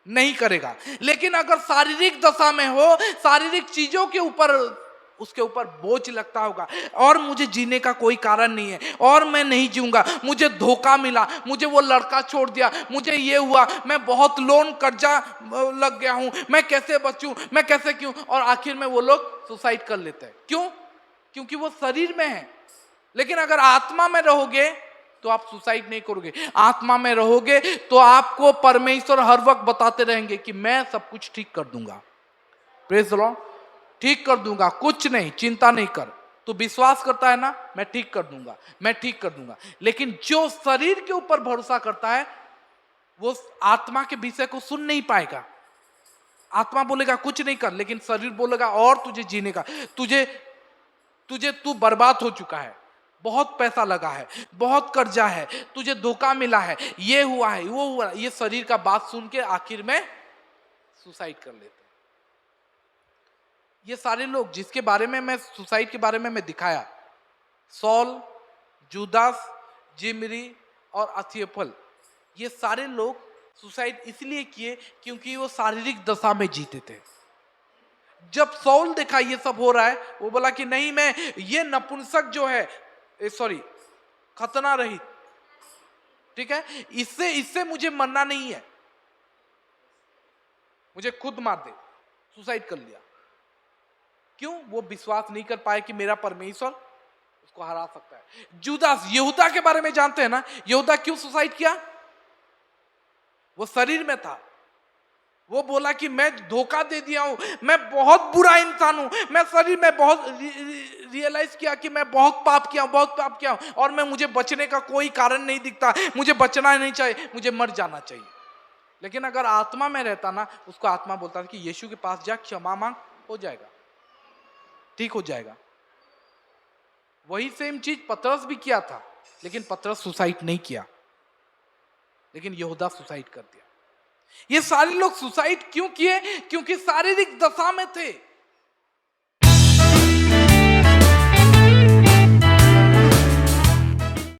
नहीं करेगा। लेकिन अगर शारीरिक दशा में हो, शारीरिक चीजों के ऊपर उसके ऊपर बोझ लगता होगा, और मुझे जीने का कोई कारण नहीं है, और मैं नहीं जीऊंगा, मुझे धोखा मिला, मुझे वो लड़का छोड़ दिया, मुझे ये हुआ, मैं बहुत लोन कर्जा लग गया हूं, मैं कैसे बचूं, मैं कैसे क्यों, और आखिर में वो लोग सुसाइड कर लेते हैं। क्यों? क्योंकि वो शरीर में है। लेकिन अगर आत्मा में रहोगे तो आप सुसाइड नहीं करोगे। आत्मा में रहोगे तो आपको परमेश्वर हर वक्त बताते रहेंगे कि मैं सब कुछ ठीक कर दूंगा। Praise the Lord. ठीक कर दूंगा, कुछ नहीं, चिंता नहीं कर। तू विश्वास करता है ना, मैं ठीक कर दूंगा, मैं ठीक कर दूंगा। लेकिन जो शरीर के ऊपर भरोसा करता है वो आत्मा के विषय को सुन नहीं पाएगा। आत्मा बोलेगा कुछ नहीं कर, लेकिन शरीर बोलेगा और तुझे जीने का, तू बर्बाद हो चुका है, बहुत पैसा लगा है, बहुत कर्जा है, तुझे धोखा मिला है, ये हुआ है, वो हुआ है। ये शरीर का बात सुन के आखिर में सुसाइड कर लेते हैं। ये सारे लोग जिसके बारे में मैं सुसाइड के बारे में मैं दिखाया, सौल, जुदास, जिमरी और अथियोफल, ये सारे लोग सुसाइड इसलिए किए क्योंकि वो शारीरिक दशा में जीते थे। जब सौल देखा ये सब हो रहा है, वो बोला कि नहीं, मैं ये नपुंसक जो है, खतना रहित, ठीक है, इससे मुझे मरना नहीं है, मुझे खुद मार दे। सुसाइड कर लिया। क्यों? वो विश्वास नहीं कर पाए कि मेरा परमेश्वर उसको हरा सकता है। जुदास, यहूदा के बारे में जानते हैं ना, यहूदा क्यों सुसाइड किया? वो शरीर में था। वो बोला कि मैं धोखा दे दिया हूं, मैं बहुत बुरा इंसान हूं, मैं शरीर में बहुत रियलाइज किया कि मैं बहुत पाप किया हूं, और मुझे बचने का कोई कारण नहीं दिखता, मुझे बचना नहीं चाहिए, मुझे मर जाना चाहिए। लेकिन अगर आत्मा में रहता ना, उसको आत्मा बोलता था कि यीशु के पास जा, क्षमा मांग, हो जाएगा, ठीक हो जाएगा। वही सेम चीज पतरस भी किया था, लेकिन पतरस सुसाइड नहीं किया, लेकिन यहूदा सुसाइड कर दिया। ये सारे लोग सुसाइड क्यों किए? क्योंकि शारीरिक दशा में थे।